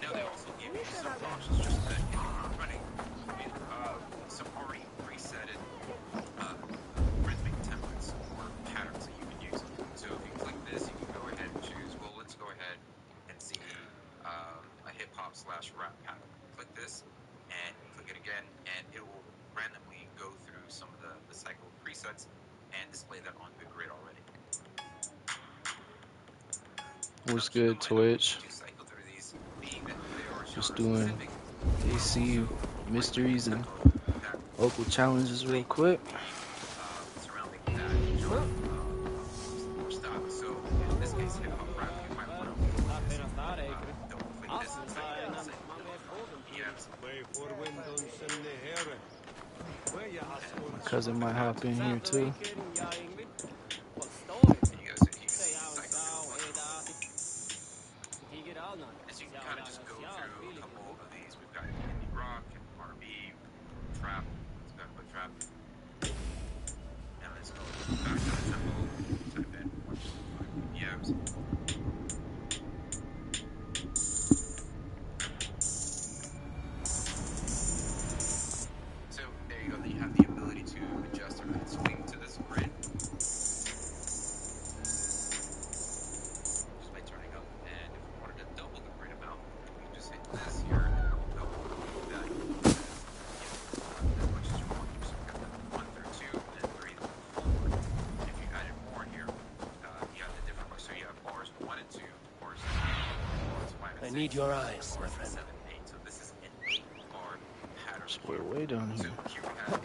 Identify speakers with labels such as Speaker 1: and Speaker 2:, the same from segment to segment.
Speaker 1: know they also give you some options just to hit the ground running with some already presetted rhythmic templates or patterns that you can use. So if you click this, you can go ahead and choose, well, let's go ahead and see a hip-hop / rap pattern. Click this, and click it again, and it will randomly go through some of the cycle presets and display that on the grid already.
Speaker 2: What's good, Twitch? Just doing AC mysteries and local challenges real quick.
Speaker 1: Surrounding that genre or style. So in this case, hip hop rap, you might want to double click this and type in the same BPMs.
Speaker 2: My cousin might hop in here too.
Speaker 1: And you guys, if you cycle as you can kind of just go through a couple of these. We've got indie rock, R&B, trap. Let's go put trap. Now let's go back to the tempo. Type in 125 BPMs. So there you go. Then you have the ability to adjust or swing to this grid just by turning up. And if we wanted to double the grid amount, we just hit this here and it'll double that as much as you want. So we've got 1 through 2 and 3 through 4. If you added more here, you have the different bars. So you have bars 1 and 2, bars 3, bars 5 and 6.
Speaker 3: I need your eyes, my friend.
Speaker 1: 7, 8. So this is an 8-bar pattern.
Speaker 2: We're way down
Speaker 1: So
Speaker 2: here.
Speaker 1: here we have a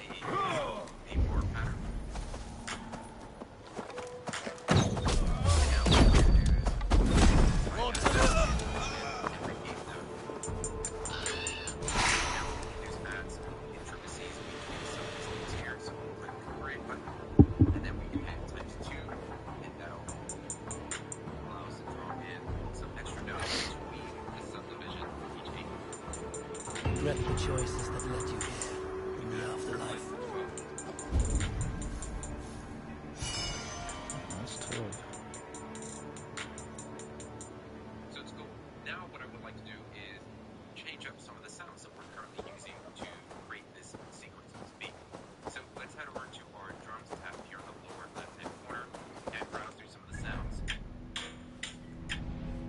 Speaker 1: 8-bar pattern. Now what we're going to do is and repeat them. Now we can do add some intricacies. We can do some of these things here. So we'll click the create button, and then we can hit ×2, and that'll allow us to draw in some extra notes between the subdivision of each 8.
Speaker 3: Regret the choices that led you here in the afterlife.
Speaker 2: That's tough.
Speaker 1: So it's cool. Now what I would like to do is change up some of the sounds that we're currently using to create this sequence of beat. So let's head over to our drums tab here in the lower left-hand corner and browse through some of the sounds.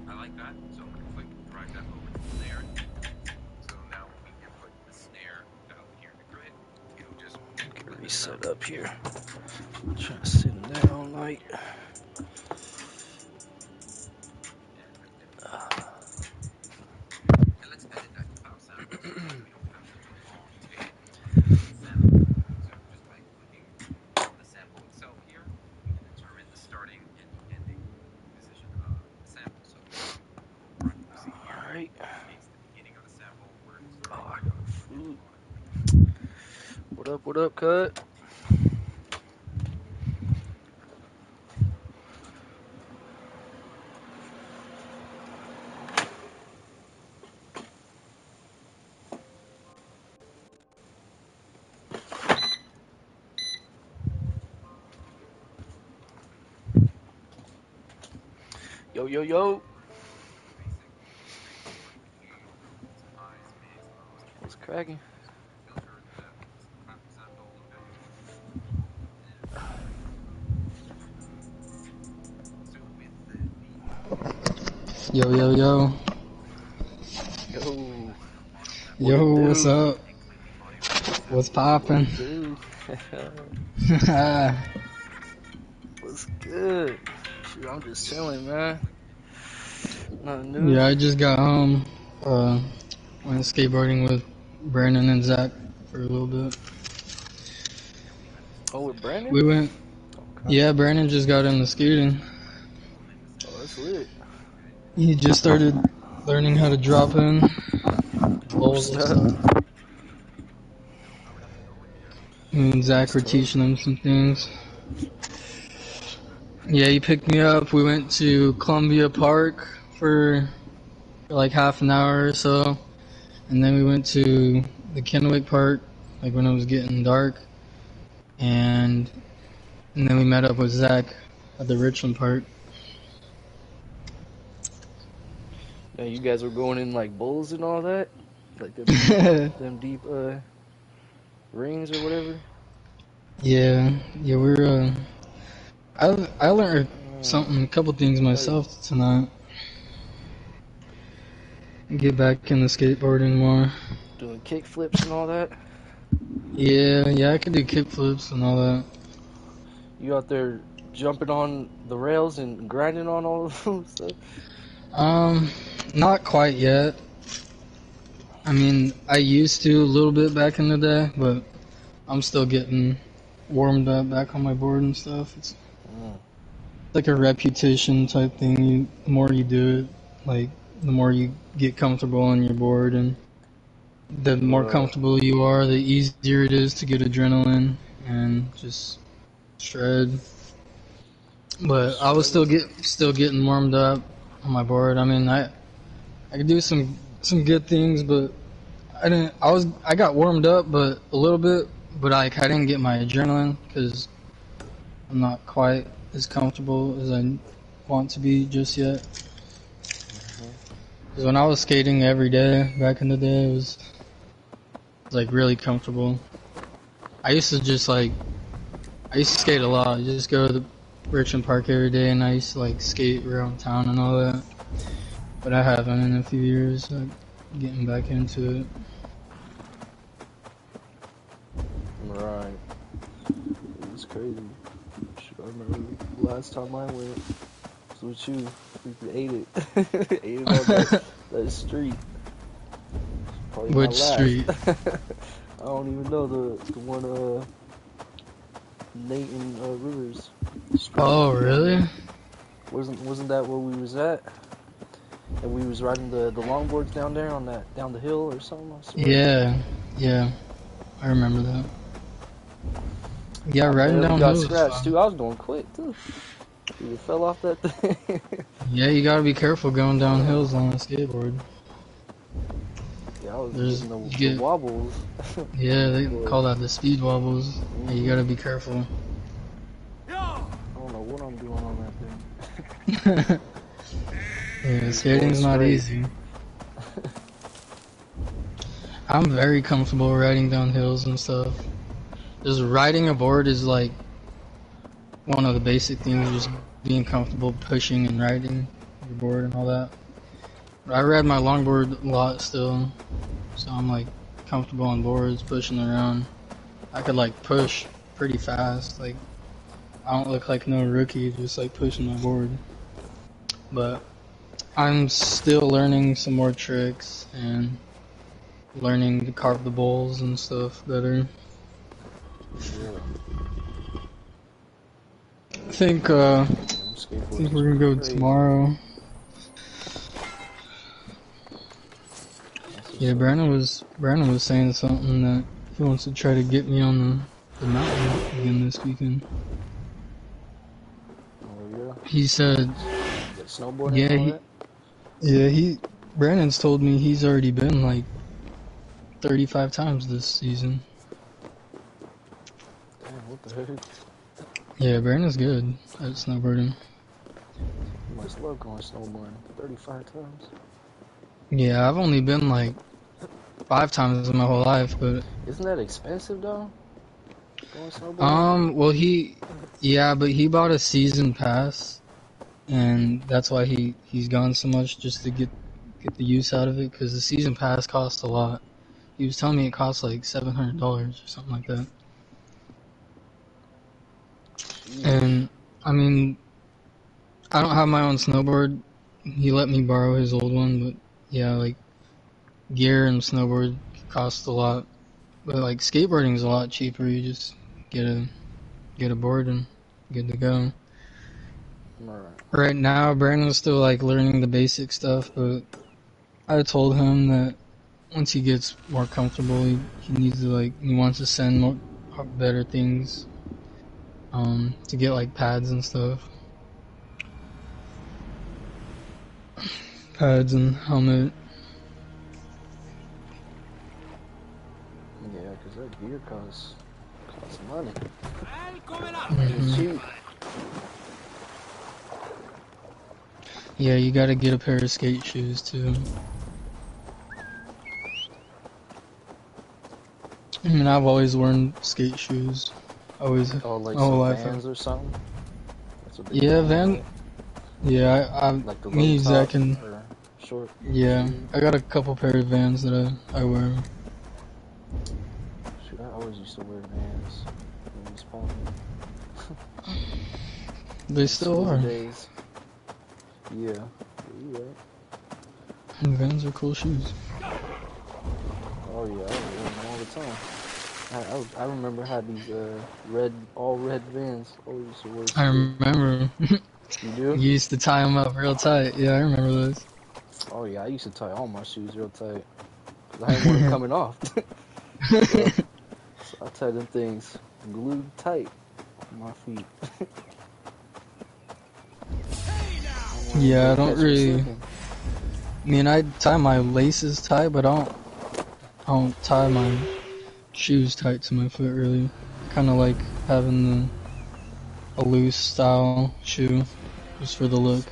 Speaker 1: I like that, so I'm going to click drag that over to the snare. So now when we input the snare value here in the grid, it'll just
Speaker 2: Get reset up here. I'm trying to sit in there all night.
Speaker 1: and let's edit that cloud sample so that we don't have such a long tail sample. So just by clicking on the sample itself here, we can determine the starting and the ending position of the sample. So we'll see here,
Speaker 2: Alright.
Speaker 1: indicates the beginning of the sample, where it's starting.
Speaker 2: Oh, I got food. What up, cut? Yo, yo, yo. What's cracking?
Speaker 4: Yo, yo, yo.
Speaker 2: Yo.
Speaker 4: Yo, what's up? What's poppin'?
Speaker 2: Dude. What's good? Shoot, I'm just chilling, man. Nothing new.
Speaker 4: Yeah, I just got home. Went skateboarding with Brandon and Zach for a little bit.
Speaker 2: Oh, with Brandon?
Speaker 4: We went. Yeah, Brandon just got into skating.
Speaker 2: Oh, that's lit.
Speaker 4: He just started learning how to drop in bowls and stuff. And Zach were teaching him some things. Yeah, he picked me up. We went to Columbia Park for like half an hour or so. And then we went to the Kennewick Park, like when it was getting dark. And then we met up with Zach at the Richland Park.
Speaker 2: And you guys were going in like bowls and all that, like them deep rings or whatever.
Speaker 4: Yeah, yeah, we're. I learned
Speaker 2: Mm,
Speaker 4: something, a couple things
Speaker 2: nice.
Speaker 4: myself tonight. Get back into skateboarding more.
Speaker 2: Doing kick flips and all that.
Speaker 4: Yeah, yeah, I could do kickflips and all that.
Speaker 2: You out there jumping on the rails and grinding on all of them stuff.
Speaker 4: Um, Not quite yet. I mean, I used to a little bit back in the day, but I'm still getting warmed up back on my board and stuff. It's
Speaker 2: Mm,
Speaker 4: like a reputation type thing. The more you do it, like the more you get comfortable on your board, and the more
Speaker 2: right.
Speaker 4: comfortable you are, the easier it is to get adrenaline and just shred.
Speaker 2: Just
Speaker 4: But I was
Speaker 2: shredding.
Speaker 4: still getting warmed up on my board. I mean, I could do some good things, but I got warmed up, but a little bit, but I didn't get my adrenaline because I'm not quite as comfortable as I want to be just yet.
Speaker 2: Hmm.
Speaker 4: Because when I was skating every day back in the day, it was like really comfortable. I used to just like I used to skate a lot. I just go to the Richmond Park every day, and I used to like skate around town and all that. But I haven't in a few years, like getting back into it.
Speaker 2: Right. It was crazy. Shit, I remember last time I went was with you. We ate it. Ate it on that street. Probably my
Speaker 4: Which
Speaker 2: last.
Speaker 4: street?
Speaker 2: I don't even know the one Nate and Rivers Street
Speaker 4: Oh,
Speaker 2: down
Speaker 4: really?
Speaker 2: there. Wasn't that where we was at? And we was riding the longboards down there on that down the hill or something, I swear.
Speaker 4: Yeah, yeah, I remember that. Yeah,
Speaker 2: I
Speaker 4: riding
Speaker 2: barely got
Speaker 4: downhill is
Speaker 2: scratched
Speaker 4: fun.
Speaker 2: too. I was going quick too. You fell off that thing.
Speaker 4: Yeah, you gotta be careful going down hills on a skateboard.
Speaker 2: Yeah, I was
Speaker 4: There's
Speaker 2: getting
Speaker 4: you
Speaker 2: the
Speaker 4: get
Speaker 2: wobbles.
Speaker 4: Yeah, they
Speaker 2: But
Speaker 4: call that the speed wobbles. Yeah, you gotta be careful.
Speaker 2: I don't know what I'm doing on that thing.
Speaker 4: Yeah,
Speaker 2: Just going
Speaker 4: skating's not
Speaker 2: straight.
Speaker 4: easy. I'm very comfortable riding down hills and stuff. Just riding a board is like one of the basic things, just being comfortable pushing and riding your board and all that. But I ride my longboard a lot still, so I'm like comfortable on boards, pushing around. I could like push pretty fast. Like I don't look like no rookie, just like pushing my board. But I'm still learning some more tricks and learning to carve the bowls and stuff better.
Speaker 2: Yeah,
Speaker 4: I think
Speaker 2: them
Speaker 4: I think
Speaker 2: skateboarders
Speaker 4: we're
Speaker 2: be
Speaker 4: gonna go
Speaker 2: crazy.
Speaker 4: tomorrow.
Speaker 2: That's
Speaker 4: Yeah,
Speaker 2: what's up.
Speaker 4: Brandon was saying something that he wants to try to get me on the mountain again this weekend.
Speaker 2: Oh yeah,
Speaker 4: He said,
Speaker 2: like snowboarding and
Speaker 4: yeah,
Speaker 2: all that.
Speaker 4: he Brandon's told me he's already been like 35 times this season.
Speaker 2: Damn, what the heck?
Speaker 4: Yeah, Brandon's good at snowboarding.
Speaker 2: You must love going snowboarding 35 times.
Speaker 4: Yeah, I've only been like 5 times in my whole life, but
Speaker 2: Isn't that expensive though? Going snowboarding?
Speaker 4: well yeah, but he bought a season pass, and that's why he's gone so much just to get the use out of it, because the season pass costs a lot. He was telling me it costs like $700 or something like that.
Speaker 2: Sheesh.
Speaker 4: And I mean, I don't have my own snowboard. He let me borrow his old one, but yeah, like gear and snowboard cost a lot. But like skateboarding is a lot cheaper. You just get a board and good to go.
Speaker 2: Right.
Speaker 4: Right now, Brandon's still like learning the basic stuff, but I told him that once he gets more comfortable, he needs to he wants to send more better things, to get like pads and stuff, pads and helmet.
Speaker 2: Yeah, 'cause that gear costs money. Ain't
Speaker 4: Hmm.
Speaker 2: cheap.
Speaker 4: Yeah, you gotta get a pair of skate shoes too. I mean, I've always worn skate shoes. Always,
Speaker 2: Oh,
Speaker 4: my
Speaker 2: like
Speaker 4: whole
Speaker 2: some
Speaker 4: life.
Speaker 2: Vans or something? That's what they
Speaker 4: Yeah,
Speaker 2: call them,
Speaker 4: Van.
Speaker 2: right?
Speaker 4: Yeah,
Speaker 2: Like the low
Speaker 4: me,
Speaker 2: top
Speaker 4: Zach, and
Speaker 2: or short
Speaker 4: yeah,
Speaker 2: shoes.
Speaker 4: I got a couple pair of Vans that I wear.
Speaker 2: Shoot, I always used to wear Vans when it was popping.
Speaker 4: They
Speaker 2: In
Speaker 4: still
Speaker 2: school
Speaker 4: are.
Speaker 2: days. Yeah. You right.
Speaker 4: Vans are cool shoes.
Speaker 2: Oh yeah, I was wearing them all the time. I remember I had these all red Vans. Always used to wear to
Speaker 4: I
Speaker 2: school.
Speaker 4: remember.
Speaker 2: You do?
Speaker 4: You used to tie them up real tight. Yeah, I remember those.
Speaker 2: Oh yeah, I used to tie all my shoes real tight. Cause I didn't want them coming off. so I tied them things glued tight on my feet.
Speaker 4: Yeah, I don't
Speaker 2: Catch me
Speaker 4: really.
Speaker 2: slipping.
Speaker 4: I mean, I tie my laces tight, but I don't tie my shoes tight to my foot really. Kind of like having a loose style shoe, just for the look.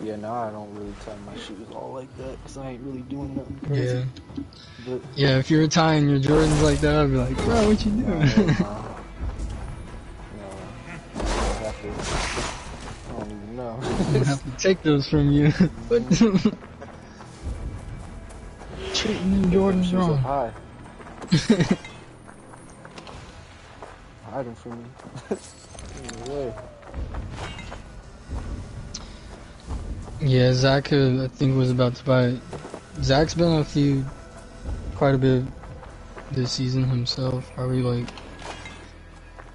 Speaker 2: Yeah, now I don't really tie my shoes all like that because I ain't really doing nothing crazy.
Speaker 4: Yeah.
Speaker 2: But
Speaker 4: Yeah, if you were tying your Jordans like that, I'd be like, bro, what you doing?
Speaker 2: no, I don't even know.
Speaker 4: I'm gonna have to take those from you. Treating them Jordans
Speaker 2: Shoes up
Speaker 4: wrong.
Speaker 2: high. Hide them from me. No way.
Speaker 4: Yeah, Zach, I think, was about to buy it. Zach's been quite a bit this season himself. Probably like,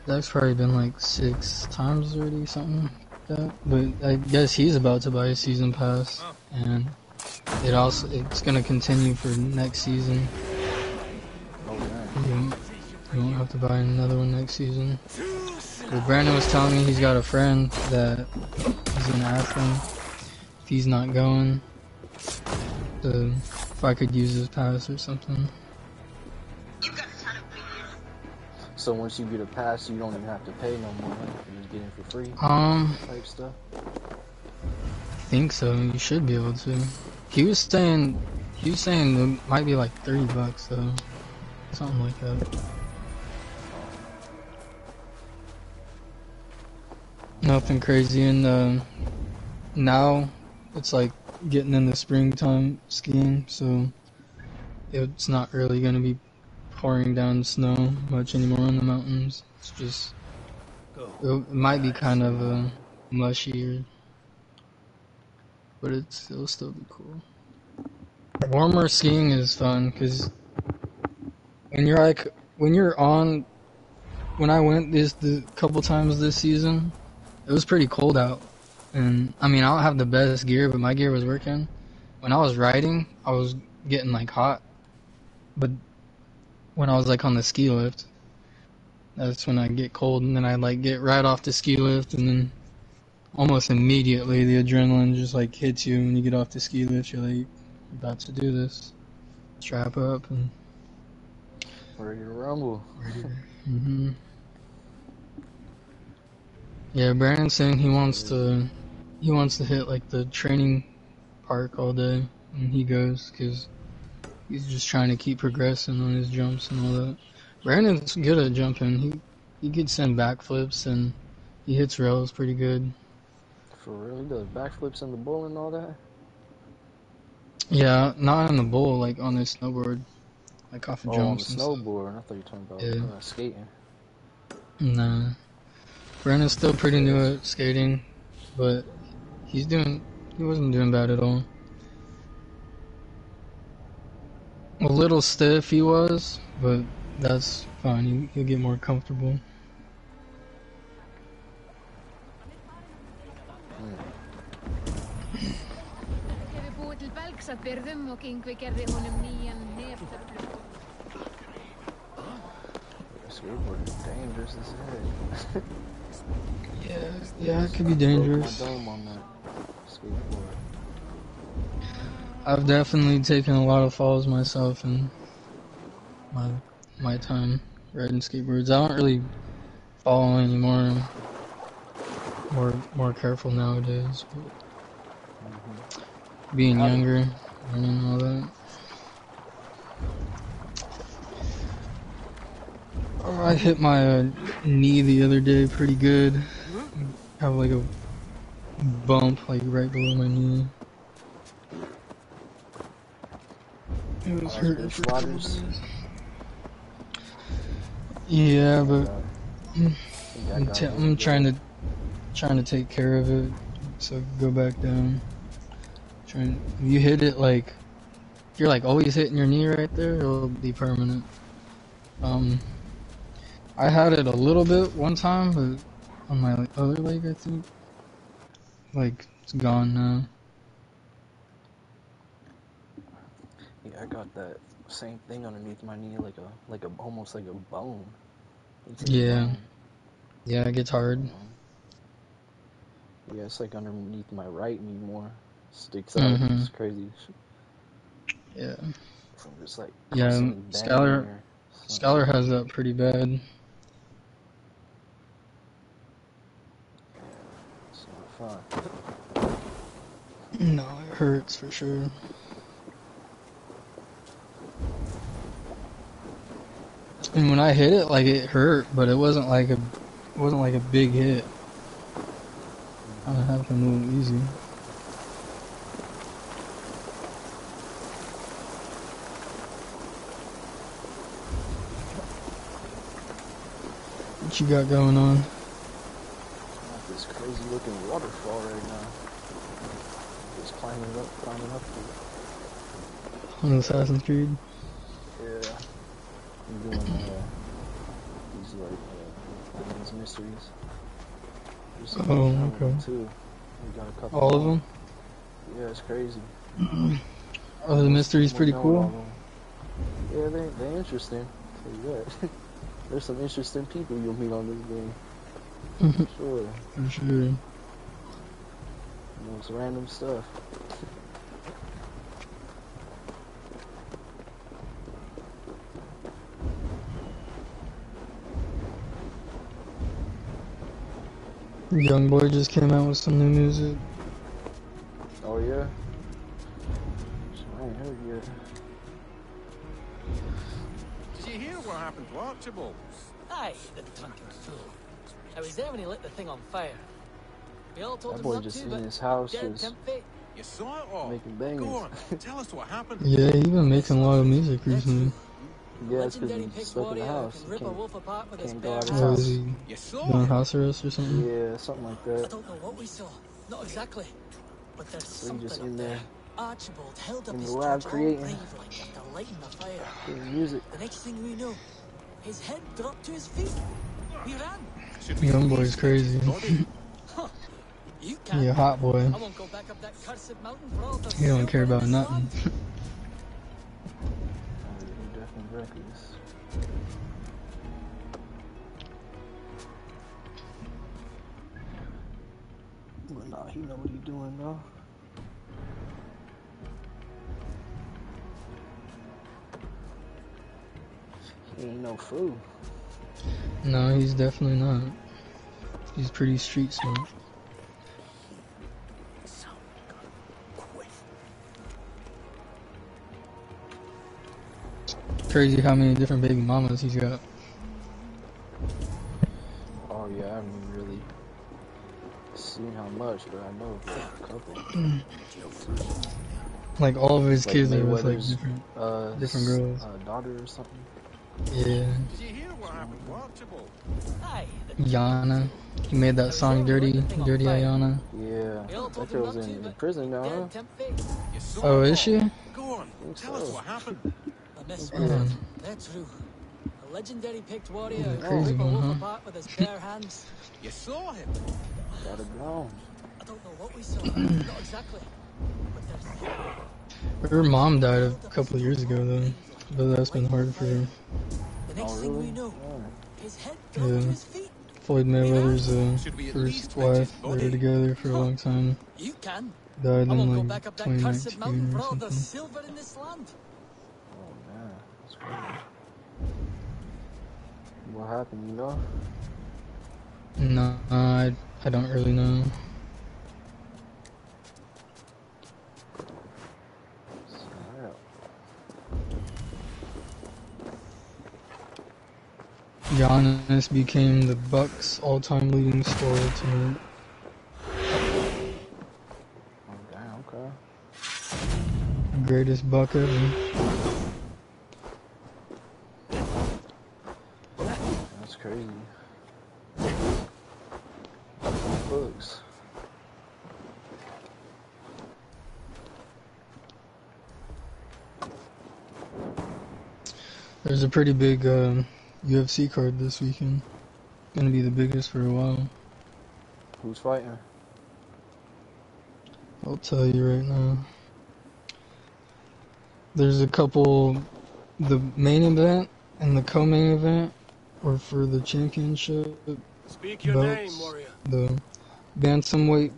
Speaker 4: Zach's probably been like 6 times already, something like that. But I guess he's about to buy a season pass, and it's gonna continue for next season.
Speaker 2: Oh, dang.
Speaker 4: You won't have to buy another one next season. But Brandon was telling me he's got a friend that he's gonna ask him if he's not going, if I could use his pass or something.
Speaker 2: So once you get a pass, you don't even have to pay no more. Right? You just get in for free. Type stuff.
Speaker 4: I think so. You should be able to. He was saying it might be like $30 though, something like that. Nothing crazy, and now it's like getting in the springtime skiing, so it's not really gonna be pouring down snow much anymore on the mountains. It's just it might be kind of mushy, but it'll still be cool. Warmer skiing is fun because when I went the couple times this season, it was pretty cold out, and I mean I don't have the best gear, but my gear was working. When I was riding, I was getting like hot, but when I was like on the ski lift, that's when I get cold, and then I like get right off the ski lift, and then almost immediately the adrenaline just like hits you when you get off the ski lift. You're like, you're about to do this. Strap up and
Speaker 2: Ready to rumble.
Speaker 4: hmm Yeah, Brandon's saying he wants to hit like the training park all day when he goes, because he's just trying to keep progressing on his jumps and all that. Brandon's good at jumping. He could send backflips, and he hits rails pretty good.
Speaker 2: For real? He does backflips in the bull and all that?
Speaker 4: Yeah, not on the bowl, like on his snowboard, like off of
Speaker 2: Oh, on the
Speaker 4: jumps and stuff.
Speaker 2: snowboard. I thought you were talking
Speaker 4: Yeah.
Speaker 2: about skating.
Speaker 4: Nah. Brandon's still pretty new at skating, but he wasn't doing bad at all. A little stiff he was, but that's fine. He'll get more comfortable.
Speaker 2: Skateboarding is dangerous as heck.
Speaker 4: Yeah, it could be dangerous.
Speaker 2: Broke my dome on that skateboard.
Speaker 4: I've definitely taken a lot of falls myself in my time riding skateboards. I don't really fall anymore. more careful nowadays.
Speaker 2: Mm-hmm.
Speaker 4: Being younger, learning all that. Oh, I hit my knee the other day pretty good. Have like a bump like right below my knee. It was
Speaker 2: That's
Speaker 4: hurting
Speaker 2: been
Speaker 4: for a couple
Speaker 2: slaughters.
Speaker 4: days. Yeah, but I'm trying to take care of it so I can go back down. Trying. If you hit it like you're like always hitting your knee right there, it'll be permanent. I had it a little bit one time, but on my other leg, I think, like it's gone now.
Speaker 2: Yeah, I got that same thing underneath my knee, like a almost like a bone. It's like a
Speaker 4: Yeah,
Speaker 2: bone.
Speaker 4: yeah, it gets hard.
Speaker 2: Yeah, it's like underneath my right knee more. Sticks out.
Speaker 4: Mhm.
Speaker 2: It's crazy.
Speaker 4: Yeah.
Speaker 2: From just like
Speaker 4: Yeah,
Speaker 2: constantly banging
Speaker 4: Skylar,
Speaker 2: or something.
Speaker 4: Skylar has that pretty bad.
Speaker 2: It's not fun.
Speaker 4: No, it hurts for sure. And when I hit it, like it hurt, but it wasn't like a big hit. It happened a little easy. What you got going on?
Speaker 2: Got this crazy looking waterfall right now. Just climbing up to it.
Speaker 4: On Assassin's Creed?
Speaker 2: Yeah. I'm doing these these mysteries. There's some
Speaker 4: Oh,
Speaker 2: other
Speaker 4: okay.
Speaker 2: ones, too. We got a couple
Speaker 4: All of
Speaker 2: more.
Speaker 4: them?
Speaker 2: Yeah, it's crazy.
Speaker 4: Are the mysteries pretty
Speaker 2: Knowing
Speaker 4: cool?
Speaker 2: all of them. Yeah, they're interesting. I'll tell you that. There's some interesting people you'll meet on this game. For sure.
Speaker 4: For sure.
Speaker 2: Most random stuff.
Speaker 4: Young Boy just came out with some new music.
Speaker 2: Oh yeah? I ain't heard yet.
Speaker 5: Did you hear what happened to Archibald?
Speaker 3: Aye, the drunken fool. I was there when he lit the thing on fire. We all told
Speaker 2: That
Speaker 3: him
Speaker 2: boy
Speaker 3: not
Speaker 2: just
Speaker 3: to,
Speaker 2: in
Speaker 3: but
Speaker 2: his house
Speaker 3: dead
Speaker 2: just
Speaker 3: tempt fate.
Speaker 5: You saw it all.
Speaker 2: making bangers.
Speaker 5: Go on, tell us what happened.
Speaker 4: Yeah, he's been making a lot of music
Speaker 3: That's
Speaker 4: recently.
Speaker 2: Yeah, it's because
Speaker 3: legendary
Speaker 2: he's
Speaker 3: picked
Speaker 2: stuck in the
Speaker 3: warrior
Speaker 2: house.
Speaker 3: can rip a wolf apart with his
Speaker 2: Can't go
Speaker 3: bare
Speaker 2: out his
Speaker 3: hands.
Speaker 4: Or
Speaker 2: house.
Speaker 4: is he
Speaker 5: You saw
Speaker 4: on
Speaker 5: him.
Speaker 4: house arrest or something?
Speaker 2: Yeah, something like
Speaker 3: I
Speaker 2: that.
Speaker 3: don't know what we saw. Not exactly. But there's
Speaker 2: So he
Speaker 3: something
Speaker 2: just
Speaker 3: up
Speaker 2: in
Speaker 3: there.
Speaker 2: there
Speaker 3: Archibald held up
Speaker 2: in
Speaker 3: his
Speaker 2: the lab
Speaker 3: torch all
Speaker 2: creating.
Speaker 3: bravely after lighting the fire.
Speaker 2: Getting music.
Speaker 3: The next thing we know, his head dropped to his feet. We ran.
Speaker 5: Should we
Speaker 4: Young
Speaker 5: at
Speaker 4: Boy's
Speaker 5: least fetch his
Speaker 4: crazy.
Speaker 5: body?
Speaker 3: You can't.
Speaker 4: He a hot boy.
Speaker 3: I won't go back up that cursed mountain for all the
Speaker 4: He don't care
Speaker 3: silver
Speaker 4: about
Speaker 3: in this
Speaker 4: nothing.
Speaker 3: land.
Speaker 2: Oh, yeah, he definitely reckless. But nah, he know what he doing though. He ain't no fool.
Speaker 4: No, he's definitely not. He's pretty street smart. Crazy how many different baby mamas he's got.
Speaker 2: Oh yeah, I haven't really seen how much, but I know a couple.
Speaker 4: Like all of his
Speaker 2: Like
Speaker 4: kids are with like
Speaker 2: Mayweather's,
Speaker 4: different girls.
Speaker 2: daughter or something.
Speaker 4: Yeah.
Speaker 5: Did you hear what happened to Archibald?
Speaker 3: Aye, the
Speaker 4: Yana. He made that song Dirty Ayana.
Speaker 2: Yeah,
Speaker 3: We all told
Speaker 2: that
Speaker 3: him
Speaker 2: girl's
Speaker 3: not to,
Speaker 2: in
Speaker 3: but
Speaker 2: prison now, huh?
Speaker 3: dead tempt fate.
Speaker 5: You saw
Speaker 4: Oh,
Speaker 5: it
Speaker 4: is she?
Speaker 5: all. Go on,
Speaker 2: think
Speaker 5: tell us
Speaker 2: so.
Speaker 5: what happened.
Speaker 3: The miss
Speaker 4: Yeah.
Speaker 3: That's true. A legendary picked warrior who
Speaker 4: Crazy
Speaker 3: can rip a
Speaker 4: one,
Speaker 3: wolf
Speaker 4: huh?
Speaker 3: apart with his bare hands.
Speaker 5: You saw him.
Speaker 2: Got it gone.
Speaker 3: I don't know what we saw. Not exactly. But there's
Speaker 4: Her mom died a couple of years ago though. But that's been hard for her.
Speaker 3: the next
Speaker 2: Oh
Speaker 3: thing we
Speaker 2: really?
Speaker 3: know,
Speaker 2: Yeah.
Speaker 3: his head dropped
Speaker 4: Yeah.
Speaker 3: to his feet.
Speaker 4: Floyd Mayweather's
Speaker 5: Should we at
Speaker 4: first
Speaker 5: least fetch
Speaker 4: wife.
Speaker 5: his
Speaker 4: They were
Speaker 5: body?
Speaker 4: together for a long time.
Speaker 3: You can.
Speaker 4: Died
Speaker 3: I won't
Speaker 4: in
Speaker 3: go
Speaker 4: like
Speaker 3: back up that cursed
Speaker 4: 2019
Speaker 3: mountain for
Speaker 4: or
Speaker 3: all the
Speaker 4: something.
Speaker 3: silver in this land.
Speaker 2: Oh man, that's crazy. What happened, you know?
Speaker 4: No, I I don't really know.
Speaker 2: Snap.
Speaker 4: Giannis became the Bucks' all-time leading scorer tonight.
Speaker 2: Oh, damn, okay.
Speaker 4: Greatest Buck ever.
Speaker 2: That's crazy. Books.
Speaker 4: There's a pretty big UFC card this weekend. Gonna be the biggest for a while.
Speaker 2: Who's fighting?
Speaker 4: I'll tell you right now. There's a couple. The main event and the co-main event are for the championship
Speaker 5: Speak your name,
Speaker 4: belts.
Speaker 5: warrior.
Speaker 4: The bantamweight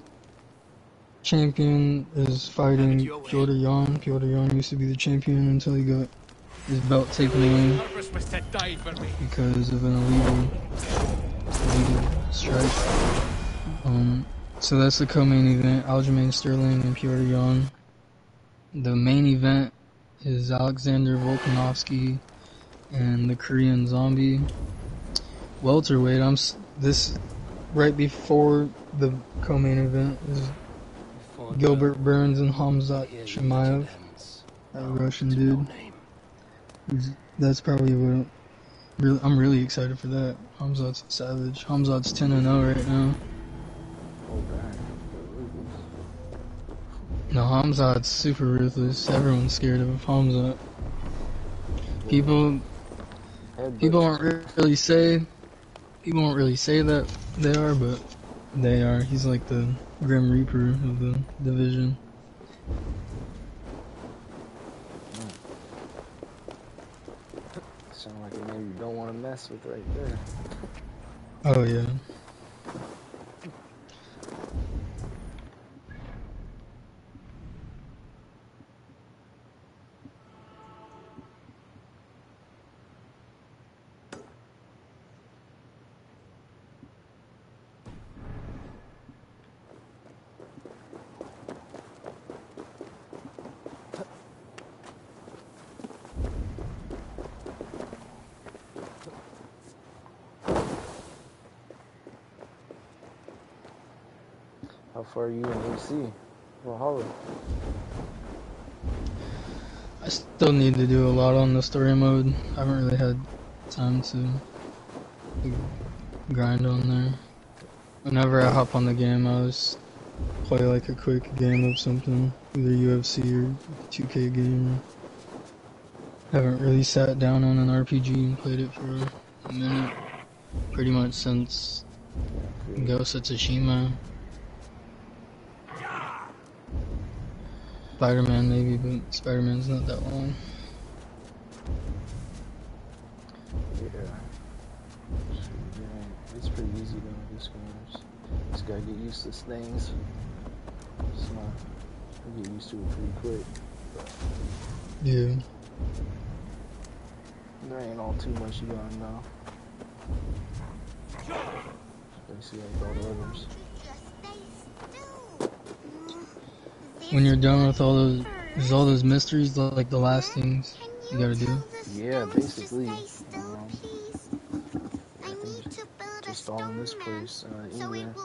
Speaker 4: champion is fighting Piotr Jan. Piotr Jan used to be the champion until he got his belt taken away
Speaker 5: Purpose was to die for me.
Speaker 4: because of an illegal strike. So that's the co-main event, Aljamain Sterling and Piotr Jan. The main event is Alexander Volkanovski and the Korean Zombie. Welterweight, this right before the co-main event is Gilbert Burns and Hamzat Chimaev, that Russian dude. That's probably what I'm really excited for that. Hamzat's savage. Hamzat's 10-0 right now.
Speaker 2: Oh, damn.
Speaker 4: No, Hamzat's super ruthless. Everyone's scared of Hamzat. People won't really say that they are, but they are. He's like the Grim Reaper of the division.
Speaker 2: Sound like a name you don't want to mess with right there.
Speaker 4: Oh yeah.
Speaker 2: How far are you in AC? Valhalla.
Speaker 4: I still need to do a lot on the story mode. I haven't really had time to grind on there. Whenever I hop on the game, I always play like a quick game of something, either UFC or 2K game. Haven't really sat down on an RPG and played it for a minute. Pretty much since Ghost of Tsushima. Spider-Man maybe, but Spider-Man's not that long.
Speaker 2: Yeah. It's pretty easy though, this game. Just gotta get used to things. It's not, I get used to it pretty quick.
Speaker 4: Yeah.
Speaker 2: There ain't all too much you gotta know. Especially like all the others.
Speaker 4: When you're done with all those mysteries, like the last things you gotta do.
Speaker 2: Yeah, basically. I think just all in this place, England.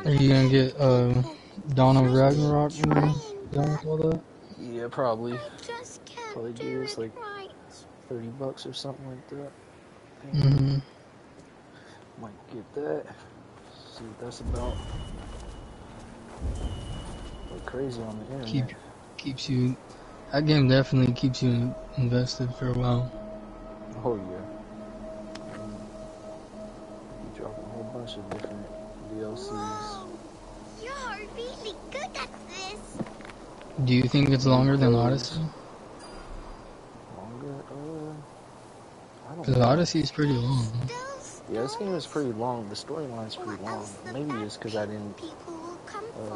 Speaker 4: Are you gonna get Dawn of Ragnarok when you're done with all that?
Speaker 2: Yeah, probably. Probably do it's like $30 or something like that.
Speaker 4: Mm-hmm.
Speaker 2: Might get that. See what that's about. Go crazy on the internet.
Speaker 4: Keeps you. That game definitely keeps you invested for a while.
Speaker 2: Oh yeah. You drop a whole bunch of different DLCs.
Speaker 6: Whoa, you're really good at this.
Speaker 4: Do you think it's longer than Odyssey?
Speaker 2: Longer? I don't
Speaker 4: Because
Speaker 2: know.
Speaker 4: Odyssey is pretty long.
Speaker 2: Yeah, this game is pretty long. The storyline's pretty long. Maybe it's because I didn't.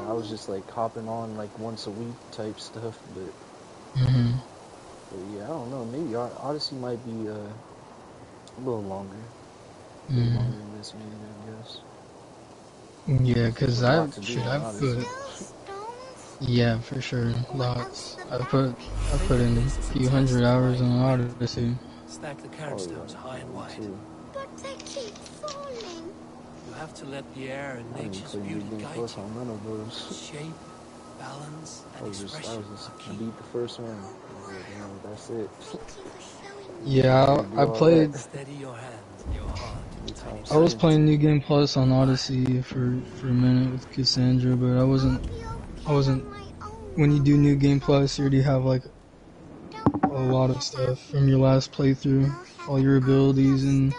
Speaker 2: I was just like hopping on like once a week type stuff, but yeah, I don't know. Maybe Odyssey might be a little longer. A little longer than this, maybe, I guess.
Speaker 4: Yeah, cause
Speaker 2: There's a
Speaker 4: I
Speaker 2: lot to do
Speaker 4: shit
Speaker 2: on
Speaker 4: I put
Speaker 2: Odyssey.
Speaker 6: Stones?
Speaker 4: yeah for sure
Speaker 6: What happens
Speaker 4: lots.
Speaker 6: to the
Speaker 4: I
Speaker 3: Take
Speaker 4: put
Speaker 3: it
Speaker 4: in
Speaker 3: this
Speaker 4: a
Speaker 3: as a
Speaker 4: few
Speaker 3: test
Speaker 4: hundred
Speaker 3: of
Speaker 4: hours
Speaker 3: my
Speaker 4: on
Speaker 3: ingredient.
Speaker 4: Odyssey.
Speaker 3: Stack the
Speaker 2: Oh yeah,
Speaker 3: cairnstones high and
Speaker 2: me
Speaker 3: wide.
Speaker 2: too.
Speaker 6: But they keep falling.
Speaker 3: You have to let the air and
Speaker 2: I didn't
Speaker 3: nature's
Speaker 2: play New
Speaker 3: beauty
Speaker 2: Game
Speaker 3: guide
Speaker 2: Plus
Speaker 3: you.
Speaker 2: on none of those.
Speaker 3: Shape, balance,
Speaker 2: I
Speaker 3: and
Speaker 2: was
Speaker 3: expression
Speaker 2: just
Speaker 3: are
Speaker 2: I
Speaker 3: key.
Speaker 2: beat the first one. I was like, that's it.
Speaker 6: Thank you for showing me.
Speaker 2: Wait for you
Speaker 4: Yeah,
Speaker 2: to do
Speaker 4: I
Speaker 2: all that.
Speaker 4: played.
Speaker 3: Steady your hand and your heart in the tiny
Speaker 2: Anytime
Speaker 4: I was
Speaker 2: soon.
Speaker 3: touches.
Speaker 4: playing New Game Plus on
Speaker 3: Goodbye.
Speaker 4: Odyssey for a minute with Cassandra, but
Speaker 6: I'll be
Speaker 4: I
Speaker 6: okay
Speaker 4: wasn't.
Speaker 6: on my own
Speaker 4: When you
Speaker 6: now
Speaker 4: do
Speaker 6: when
Speaker 4: New
Speaker 6: it's
Speaker 4: Game
Speaker 6: all
Speaker 4: Plus, you already have like
Speaker 6: don't
Speaker 4: a lot
Speaker 6: worry
Speaker 4: of stuff
Speaker 6: about
Speaker 4: from your
Speaker 6: me.
Speaker 4: last playthrough,
Speaker 6: I'll have
Speaker 4: all
Speaker 6: an
Speaker 4: your
Speaker 6: army of
Speaker 4: abilities and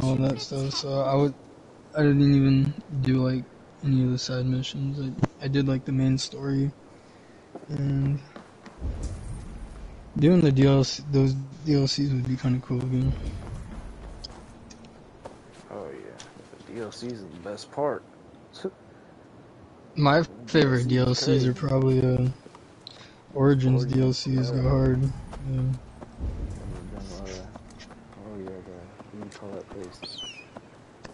Speaker 4: all
Speaker 6: stone men
Speaker 4: that
Speaker 6: to
Speaker 4: stuff.
Speaker 6: protect
Speaker 4: So
Speaker 6: me.
Speaker 4: I didn't even do like any of the side missions. I did like the main story and doing the DLC. Those DLCs would be kind of cool again.
Speaker 2: Oh yeah, the DLCs is the best part.
Speaker 4: My favorite
Speaker 2: DLC is
Speaker 4: DLCs are
Speaker 2: crazy.
Speaker 4: probably Origins
Speaker 2: Origins,
Speaker 4: DLCs
Speaker 2: yeah.
Speaker 4: go hard. Yeah.
Speaker 2: Oh yeah, what do you call that place?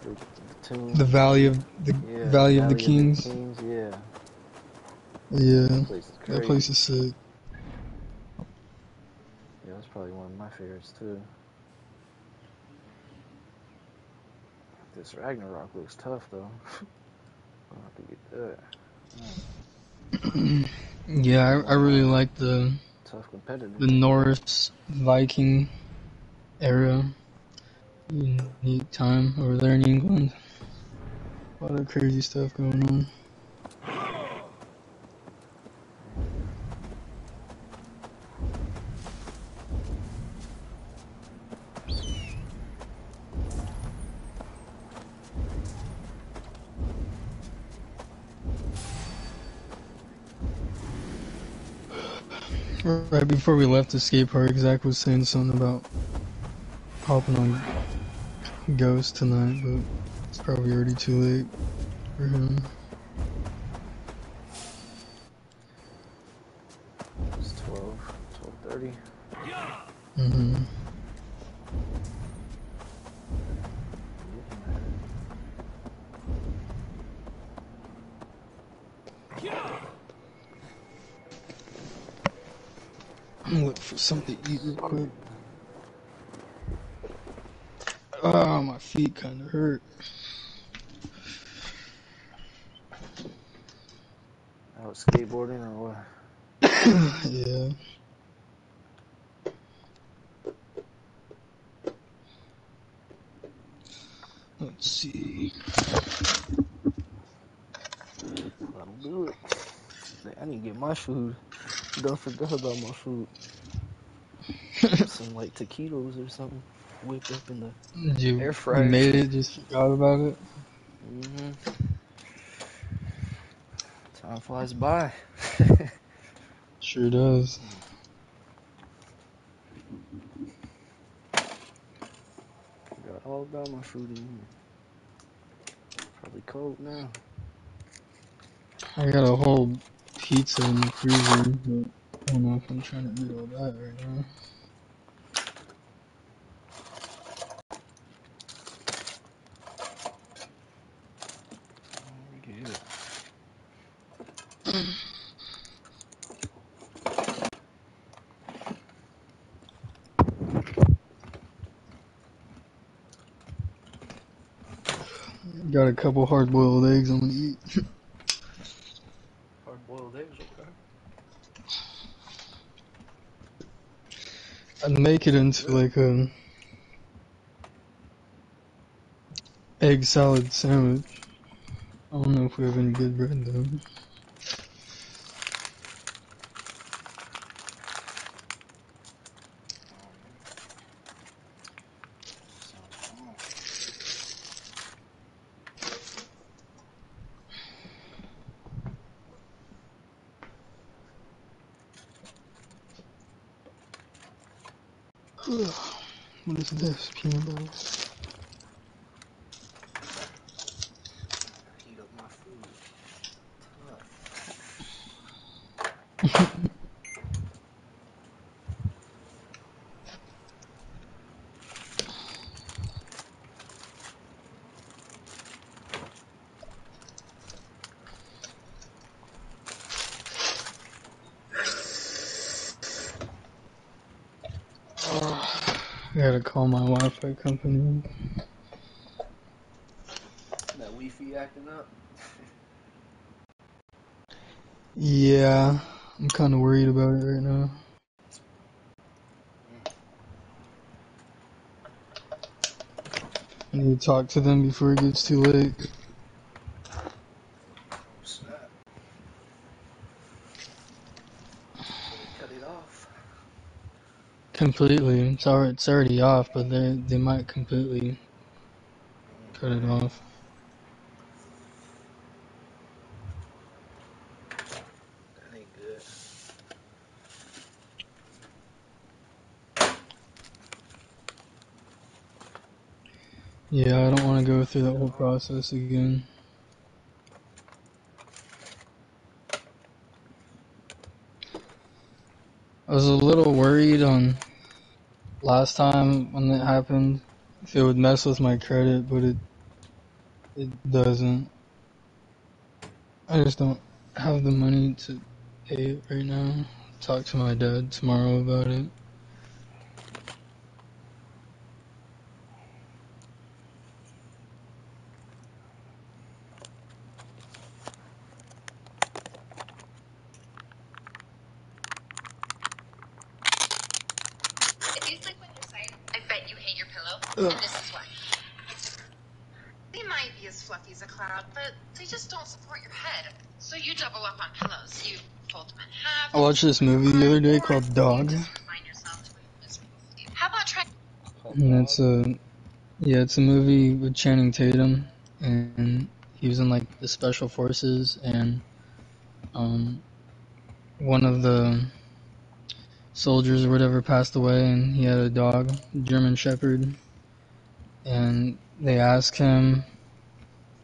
Speaker 2: The
Speaker 4: The
Speaker 2: tomb, the
Speaker 4: Valley of the
Speaker 2: Valley of the
Speaker 4: Kings.
Speaker 2: Kings, yeah. That
Speaker 4: Yeah,
Speaker 2: place is
Speaker 4: that place
Speaker 2: crazy.
Speaker 4: is sick.
Speaker 2: Yeah, that's probably one of my favorites too. This Ragnarok looks tough though. I'll have to get that.
Speaker 4: Yeah,
Speaker 2: Probably
Speaker 4: I
Speaker 2: one of
Speaker 4: really
Speaker 2: my
Speaker 4: like
Speaker 2: tough competitors.
Speaker 4: the Norse Viking era. Unique time over there in England. A lot of crazy stuff going on. Right before we left the skate park, Zach was saying something about hopping on Ghost tonight, but it's probably already too late for him.
Speaker 2: It's 12:30.
Speaker 4: Mm-hmm. I'm gonna look for something to eat real quick. Oh, my feet kind of hurt.
Speaker 2: Out skateboarding or what?
Speaker 4: Yeah. Let's see.
Speaker 2: That'll do it. I need to get my food. Don't forget about my food. Some like taquitos or something. Whip up in the
Speaker 4: You
Speaker 2: air
Speaker 4: you
Speaker 2: fryer.
Speaker 4: made it, just forgot about it.
Speaker 2: Time flies by.
Speaker 4: Sure does.
Speaker 2: Forgot all about my food in here. Probably cold now.
Speaker 4: I got a whole pizza in the freezer, but I don't know if I'm trying to eat all that right now.
Speaker 2: Yeah.
Speaker 4: Got a couple hard-boiled eggs I'm gonna eat.
Speaker 2: Hard boiled eggs, okay.
Speaker 4: I'd make it
Speaker 2: Sounds
Speaker 4: into
Speaker 2: good.
Speaker 4: like a egg salad sandwich. I don't know if we have any good bread though.
Speaker 2: Sounds fun.
Speaker 4: What is this? Peanut butter.
Speaker 2: Heat up my food.
Speaker 4: I gotta call my Wi-Fi company.
Speaker 2: That Wi-Fi acting up.
Speaker 4: Yeah, I'm kind of worried about it right now. I need to talk to them before it gets too late.
Speaker 2: Oh, snap. So they cut it off.
Speaker 4: Completely. It's already off, but they might completely cut it off.
Speaker 2: That ain't good.
Speaker 4: Yeah, I don't want to go through that whole process again. I was a little worried on last time when it happened if it would mess with my credit, but it doesn't. I just don't have the money to pay it right now. Talk to my dad tomorrow about it.
Speaker 7: If you sleep on your side, I bet you hate your pillow. And this is why. They might be as fluffy as a cloud, but they just don't support your head. So you double up on pillows. You fold them in half.
Speaker 4: I watched this movie the other day called Dog,
Speaker 7: You just resign yourself to a miserable sleep. How about trying?
Speaker 4: and it's a movie with Channing Tatum, and he was in like the special forces, and one of the soldiers or whatever passed away, and he had a dog, German Shepherd, and they asked him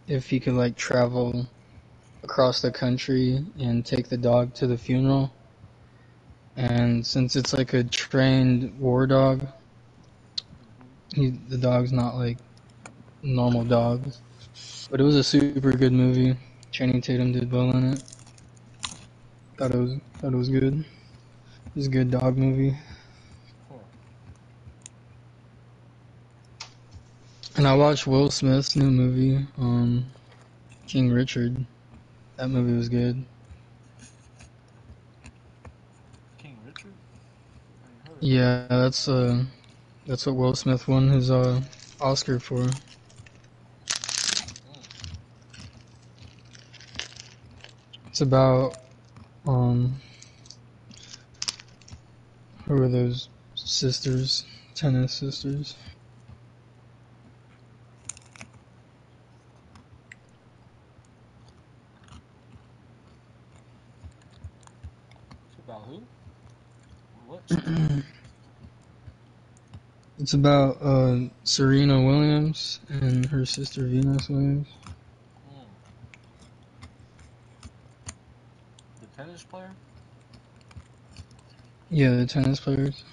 Speaker 4: if he could like travel across the country and take the dog to the funeral. And since it's like a trained war dog, the dog's not like normal dogs. But it was a super good movie. Channing Tatum did well in it. Thought it was good. It was a good dog movie. And I watched Will Smith's new movie, King Richard. That movie was good.
Speaker 2: King Richard?
Speaker 4: Yeah, that's what Will Smith won his Oscar for. It's about who are those sisters, tennis sisters?
Speaker 2: It's about who? What?
Speaker 4: It's about Serena Williams and her sister Venus Williams.
Speaker 2: The tennis player?
Speaker 4: Yeah, the tennis players.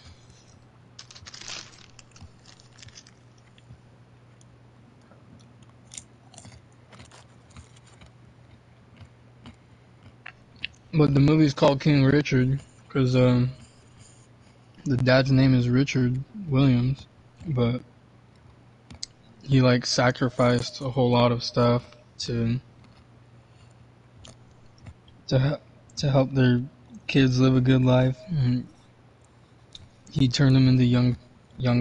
Speaker 4: But the movie's called King Richard because the dad's name is Richard Williams, but he like sacrificed a whole lot of stuff to to help their kids live a good life. And he turned them into young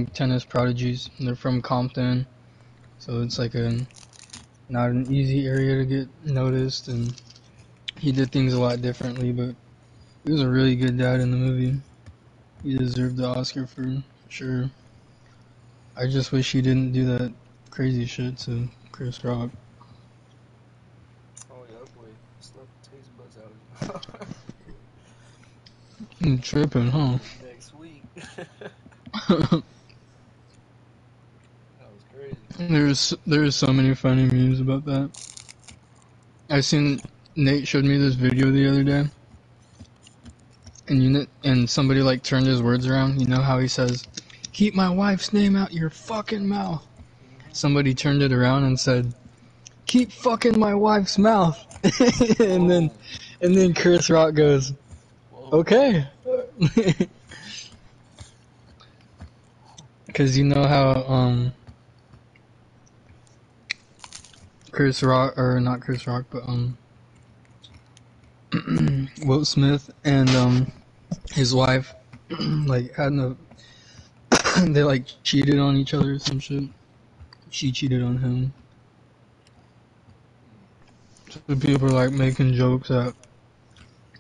Speaker 4: tennis prodigies. They're from Compton, so it's like not an easy area to get noticed, and he did things a lot differently, but he was a really good dad in the movie. He deserved the Oscar for sure. I just wish he didn't do that crazy shit to Chris Rock.
Speaker 2: Oh, yeah, that boy slept the taste buds out of his mouth.
Speaker 4: I'm tripping, huh?
Speaker 2: Next week. That was crazy.
Speaker 4: There's so many funny memes about that. I seen Nate showed me this video the other day, and somebody like turned his words around. You know how he says, "Keep my wife's name out your fucking mouth." Somebody turned it around and said, "Keep fucking my wife's mouth." and then Chris Rock goes, "Okay." Cause you know how Chris Rock, or not Chris Rock, but Will Smith and his wife like had no they like cheated on each other or some shit. She cheated on him. So people are like making jokes that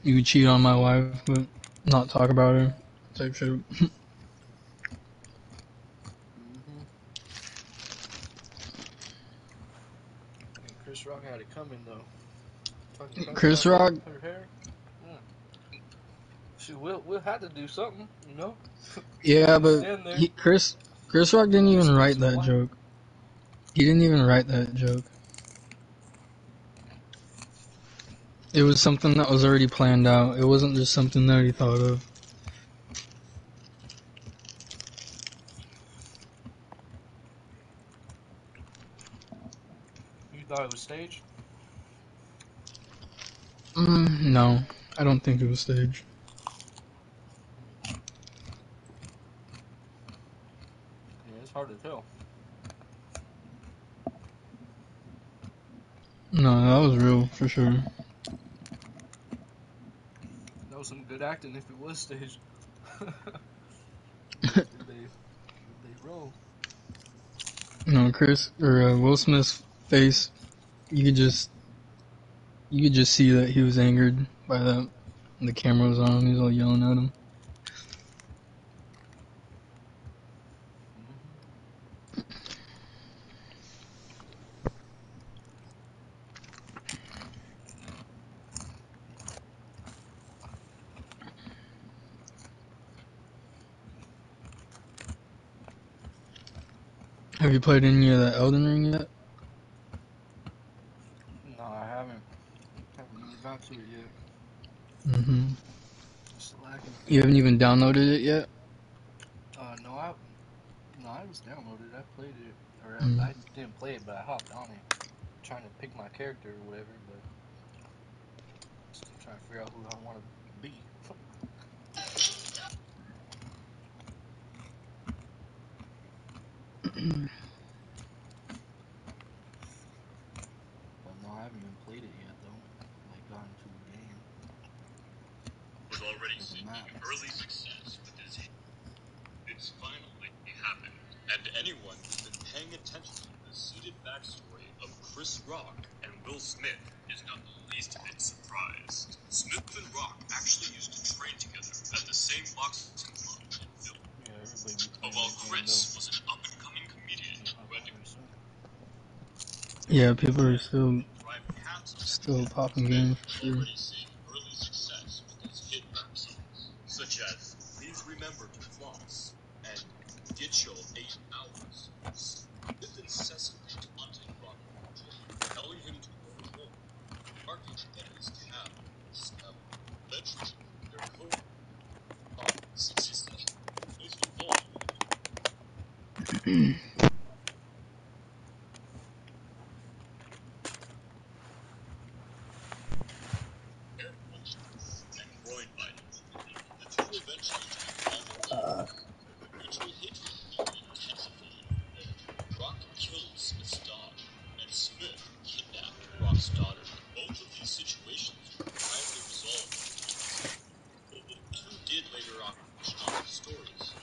Speaker 4: you would cheat on my wife but not talk about her type shit.
Speaker 2: And Chris Rock had it coming though. Talking
Speaker 4: Chris
Speaker 2: about
Speaker 4: Rock,
Speaker 2: her hair. Yeah. She will had to do something, you know.
Speaker 4: yeah, but
Speaker 2: Stand there.
Speaker 4: Chris Rock didn't even
Speaker 2: Speaks
Speaker 4: write
Speaker 2: his
Speaker 4: that
Speaker 2: wife.
Speaker 4: joke. He didn't even write that joke. It was something that was already planned out. It wasn't just something that he thought of.
Speaker 2: You thought it was staged?
Speaker 4: No, I don't think it was staged.
Speaker 2: Yeah, it's hard to tell.
Speaker 4: No, that was real for sure.
Speaker 2: That was some good acting if it was staged. Did they roll?
Speaker 4: No, Chris or Will Smith's face, you could just see that he was angered by that. And the camera was on him. He was all yelling at him. Have you played any of that Elden Ring yet?
Speaker 2: No, I haven't. Haven't even got to it yet. It's lacking.
Speaker 4: You haven't even downloaded it yet?
Speaker 2: No, I was downloaded. I played it, or
Speaker 4: Mm.
Speaker 2: I didn't play it, but I hopped on it, trying to pick my character or whatever. But still trying to figure out who I want to be. But no, I haven't even played it yet though. Like gotten to the game.
Speaker 8: Was already
Speaker 2: The
Speaker 8: seeing
Speaker 2: map.
Speaker 8: early success with his hit. It's finally happened. And anyone who's been paying attention to the seeded backstory of Chris Rock and Will Smith is not the least bit surprised. Smith and Rock actually used to train together at the same boxing club in Philly.
Speaker 2: Yeah, everybody be
Speaker 8: But
Speaker 2: playing
Speaker 8: while
Speaker 2: that game
Speaker 8: Chris
Speaker 2: though.
Speaker 8: was an up-and-coming comedian who had to
Speaker 4: Yeah, people are still
Speaker 8: drive cats on
Speaker 4: popping
Speaker 8: Smith
Speaker 4: games
Speaker 8: was
Speaker 4: for sure.
Speaker 8: already seeing early success with his hit rap songs, such as Please Remember to Floss and Get Your 8 Hours. Smith incessantly taunted Rock and telling him to go home, arguing that his tab would smell. Eventually, their success most of all. And groin biting. The two eventually became alcoholics. Their mutual hatred intensified when Rock killed Smith's dog, and Smith kidnapped Rock's daughter. Both of these situations were quietly resolved between us, though the two did later on opposite stories.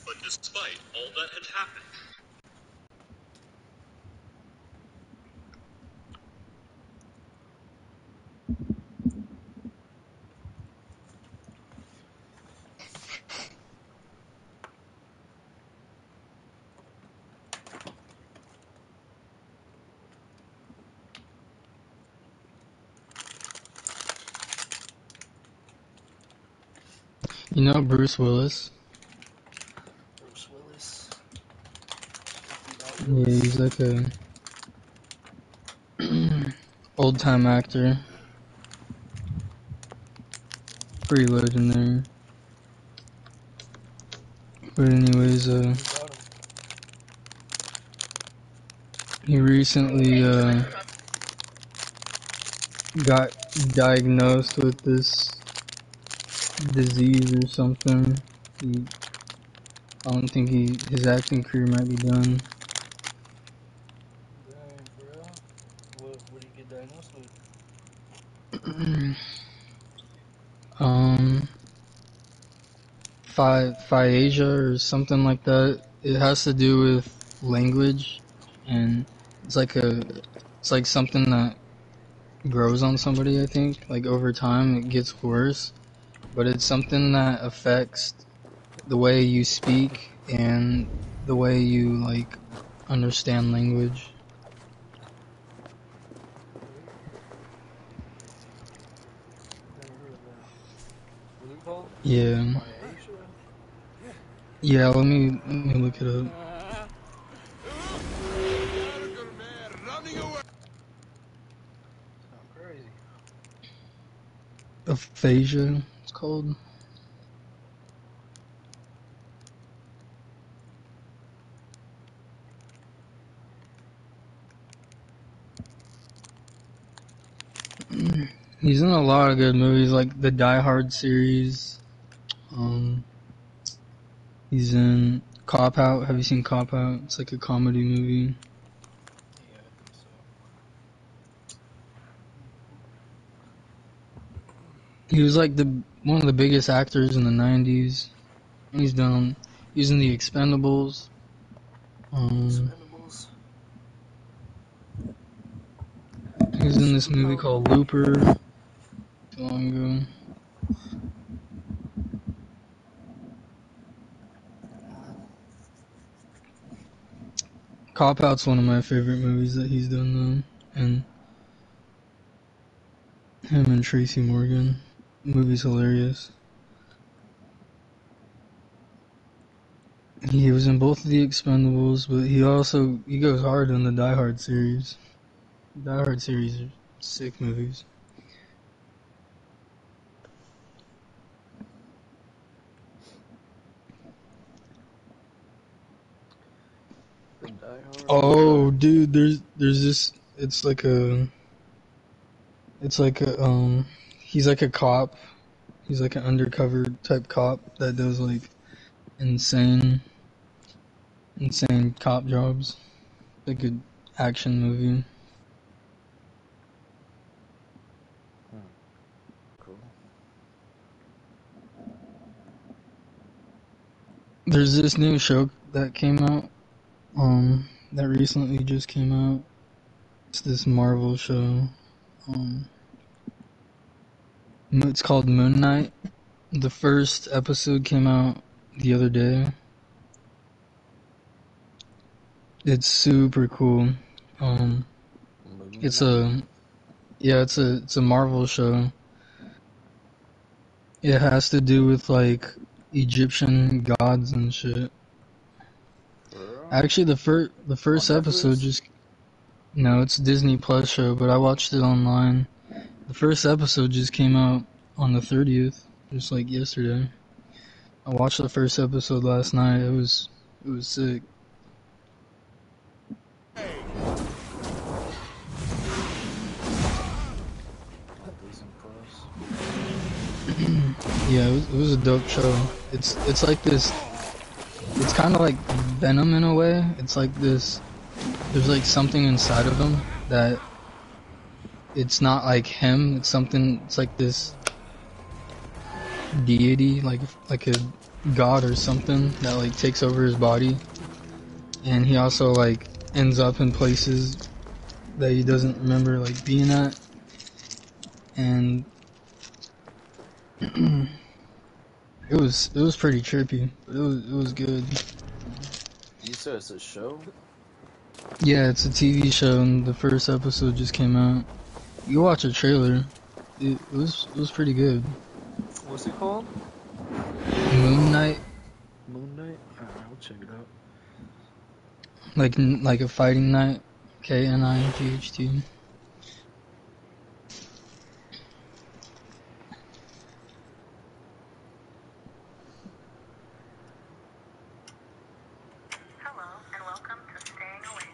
Speaker 8: But despite all that had happened,
Speaker 4: You know Bruce Willis?
Speaker 2: Bruce Willis.
Speaker 4: Yeah, he's like a old time actor. Pretty legendary. But anyways, he recently got diagnosed with this disease or something. I don't think his acting career might be done.
Speaker 2: Dang, bro. What do you get diagnosed with?
Speaker 4: um, Phasia or something like that. It has to do with language, and it's like something that grows on somebody. I think like over time it gets worse, but it's something that affects the way you speak and the way you like understand language.
Speaker 2: Never heard of that. What's it called?
Speaker 4: Yeah,
Speaker 2: Asia?
Speaker 4: yeah. Let me look it up.
Speaker 2: Sound crazy.
Speaker 4: Aphasia, it's called. He's in a lot of good movies, like the Die Hard series. Um, he's in Cop Out. Have you seen Cop Out? It's like a comedy movie.
Speaker 2: Yeah, I think so.
Speaker 4: He was like the one of the biggest actors in the '90s. He's in the Expendables. Um,
Speaker 2: Expendables.
Speaker 4: he was in this movie
Speaker 2: Superpower.
Speaker 4: called Looper too long ago. Cop Out's one of my favorite movies that he's done though, and him and Tracy Morgan. The movie's hilarious. He was in both of the Expendables, but he goes hard in the Die Hard series. Die Hard series are sick movies.
Speaker 2: The Die Hard.
Speaker 4: Oh, dude, there's this. It's like a he's like a cop. He's like an undercover type cop that does like insane cop jobs. Like a action movie.
Speaker 2: Cool.
Speaker 4: There's this new show that came out. That recently just came out. It's this Marvel show. Um, it's called Moon Knight. The first episode came out the other day. It's super cool. Um,
Speaker 2: Moon
Speaker 4: it's
Speaker 2: Knight.
Speaker 4: a it's a Marvel show. It has to do with like Egyptian gods and shit.
Speaker 2: For real?
Speaker 4: Actually, the
Speaker 2: On
Speaker 4: first episode
Speaker 2: Netflix?
Speaker 4: just no, it's a Disney Plus show, but I watched it online. The first episode just came out on the 30th, just like yesterday. I watched the first episode last night. It was sick.
Speaker 2: Disney Plus.
Speaker 4: Yeah, it was a dope show. It's like this. It's kind of like Venom in a way. It's like this. There's like something inside of him that it's not like him. It's something. It's like this deity, like a god or something that like takes over his body, and he also like ends up in places that he doesn't remember like being at, and it was pretty trippy, but it was good.
Speaker 2: You said it's a show?
Speaker 4: Yeah, it's a TV show, and the first episode just came out. You watch a trailer. It was pretty good.
Speaker 2: What's it called?
Speaker 4: Moon Knight,
Speaker 2: Moon Knight? Alright, I'll check it out.
Speaker 4: like a fighting knight, Knight.
Speaker 9: Hello, and welcome to Staying Awake.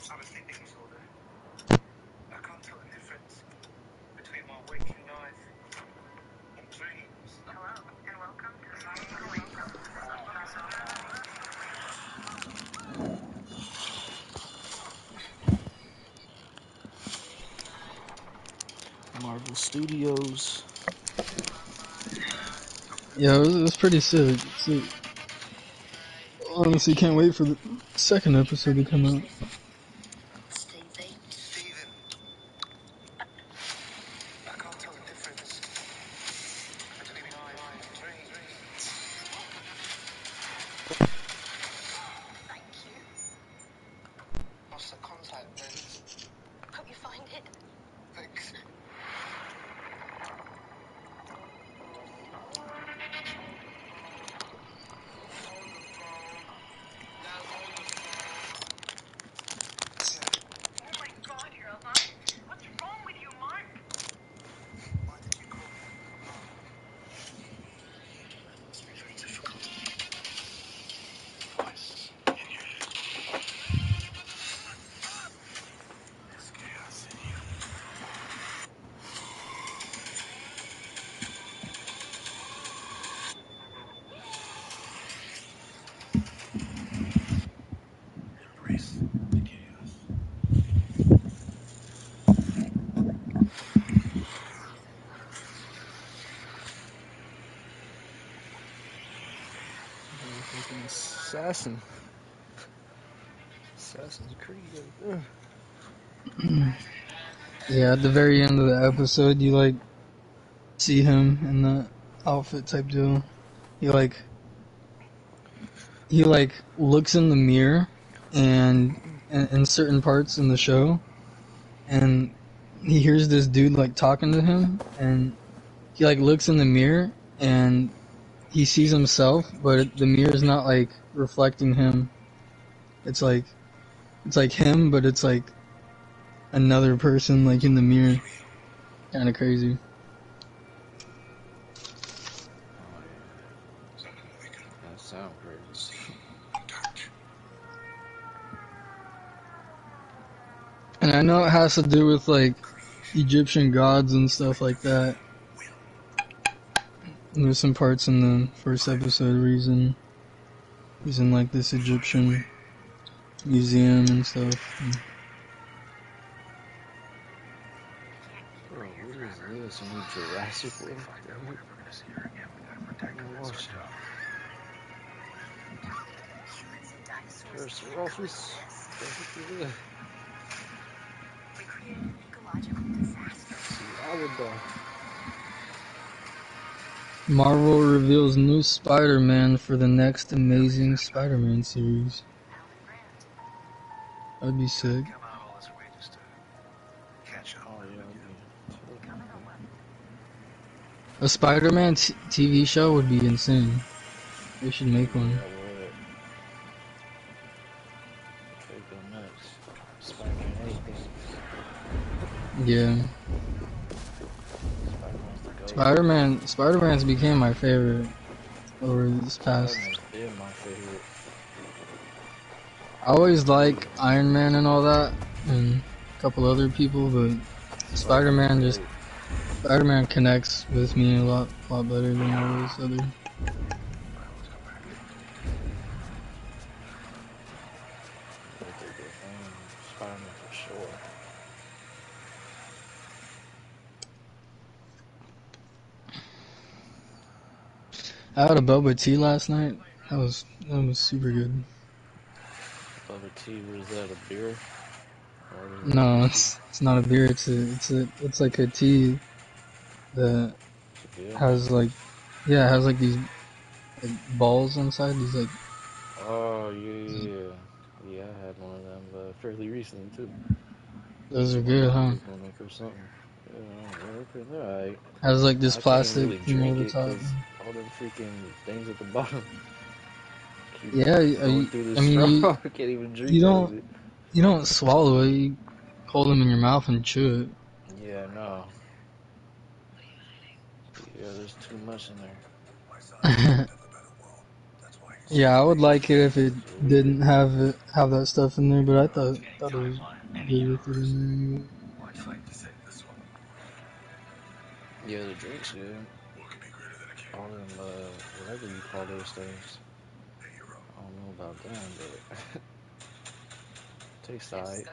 Speaker 9: I have a sleeping disorder. I can't tell the difference between my waking life and dreams. Hello, and welcome to Staying Awake.
Speaker 2: the studios.
Speaker 4: Yeah, it was pretty sick. So, honestly, can't wait for the second episode to come out.
Speaker 6: Stevie.
Speaker 9: Stephen. I can't tell the difference between my dreams.
Speaker 6: Thank you.
Speaker 9: Lost the contact lens.
Speaker 6: Hope you find it.
Speaker 9: Thanks.
Speaker 6: Oh my God, you're alive. What's wrong with you, Mark?
Speaker 9: Why did you call me? That must be very difficult. Voice in your head. There's chaos in you. Embrace the chaos.
Speaker 2: Fucking assassin. Assassin's Creed right there.
Speaker 4: Yeah, at the very end of the episode, you like see him in the outfit type deal. He looks in the mirror, and in certain parts in the show, and he hears this dude like talking to him, and he like looks in the mirror and he sees himself, but the mirror is not like reflecting him. It's like him, but it's like another person like in the mirror. Kind of crazy.
Speaker 1: Oh yeah. That sound crazy.
Speaker 4: And I know it has to do with like Egyptian gods and stuff like that. And there's some parts in the first episode where he's in like this Egyptian museum and stuff.
Speaker 1: Bro, what is this? A new Jurassic World?
Speaker 9: We're never gonna see her again. We gotta protect her. That's our job.
Speaker 6: Humans and dinosaurs can't
Speaker 1: Triceratops?
Speaker 6: coexist. We created an ecological disaster.
Speaker 4: Marvel reveals new Spider-Man for the next Amazing Spider-Man series. That'd be sick.
Speaker 9: Come out all this way just to catch up.
Speaker 1: Oh yeah,
Speaker 4: A Spider-Man TV show would be insane. They should make one.
Speaker 1: that would. Take them nuts. Spider-Man anything.
Speaker 4: Yeah.
Speaker 1: Spider-Man's the GOAT.
Speaker 4: Spider-Man's became my favorite over this past.
Speaker 1: Spider-Man's been my favorite.
Speaker 4: I always like Iron Man and all that, and a couple other people, but Spider-Man connects with me a lot better than all those other.
Speaker 1: Spider-Man for sure.
Speaker 4: I had a boba tea last night. That was super good.
Speaker 1: Bubba tea, what is that, a beer?
Speaker 4: No, it's not a beer. It's like a tea that has like it has like these like balls inside. These like.
Speaker 1: Oh yeah. Yeah, I had one of them fairly recently too.
Speaker 4: Those are good, huh?
Speaker 1: For something. Yeah, they're alright.
Speaker 4: Has like this
Speaker 1: I can't
Speaker 4: plastic
Speaker 1: really
Speaker 4: thing over
Speaker 1: drink
Speaker 4: the
Speaker 1: it
Speaker 4: top.
Speaker 1: because all them freaking things at the bottom.
Speaker 4: Yeah,
Speaker 1: Going through the
Speaker 4: I mean,
Speaker 1: straw. I can't even drink
Speaker 4: you don't swallow it. You hold them in your mouth and chew
Speaker 1: it. Yeah, no. Yeah, there's too much in there.
Speaker 4: it. Yeah, I would like it if it didn't have that stuff in there, but I thought it was good with it in there.
Speaker 9: Why'd fight to save this one?
Speaker 1: Yeah, the drink's good. All them, whatever you call those things. I don't know about them, but tastes alright.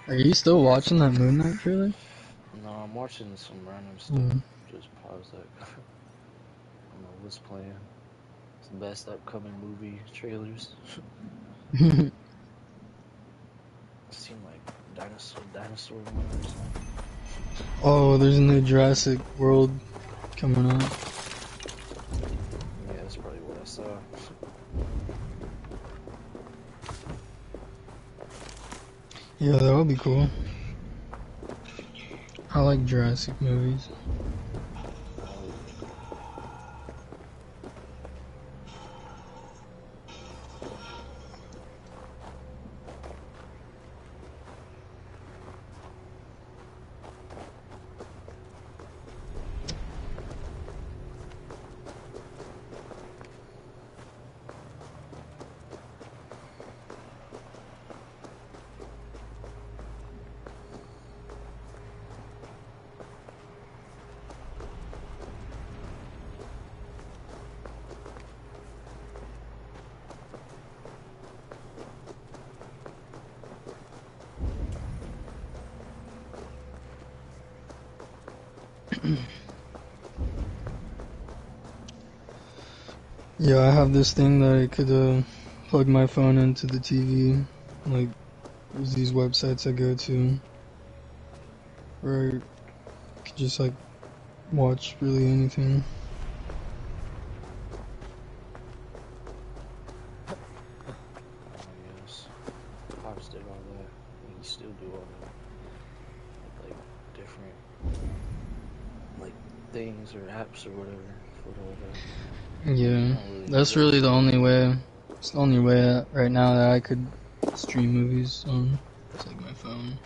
Speaker 4: Are you still watching that Moon Knight trailer?
Speaker 2: No, I'm watching some random stuff.
Speaker 4: Mm.
Speaker 2: Just pause that. I don't know what's playing. It's the best upcoming movie trailers. It seem like dinosaur one or something.
Speaker 4: Oh, there's a new Jurassic World coming out.
Speaker 2: Yeah, that's probably what I saw.
Speaker 4: Yeah, that would be cool. I like Jurassic movies. Yeah, I have this thing that I could plug my phone into the TV. Like, there's these websites I go to where I could just like watch really anything.
Speaker 2: Yes. Pops did all that. And he still do all that. Like different like things or apps or whatever for all that.
Speaker 4: Yeah,
Speaker 2: Really
Speaker 4: that's really the only way. It's the only way right now that I could stream movies on. It's like my phone.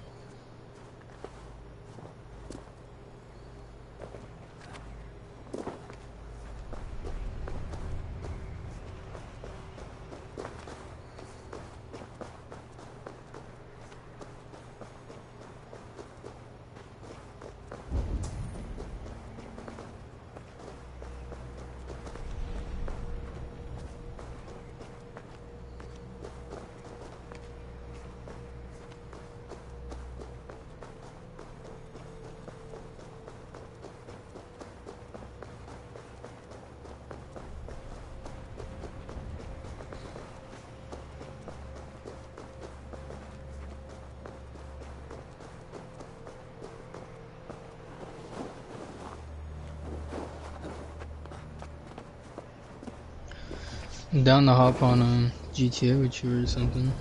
Speaker 4: I'm down to hop on GTA with you or something.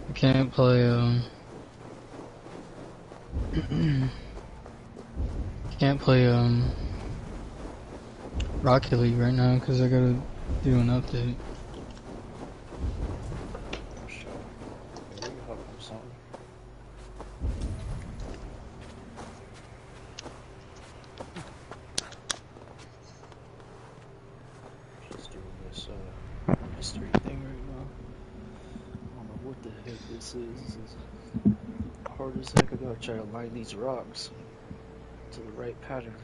Speaker 4: I can't play can't play Rocket League right now because I gotta do an update.
Speaker 2: Sure. Yeah, we can hop on something. Just doing this mystery thing right now. I don't know what the heck this is. This is hard as heck. I gotta try to line these rocks to the right pattern.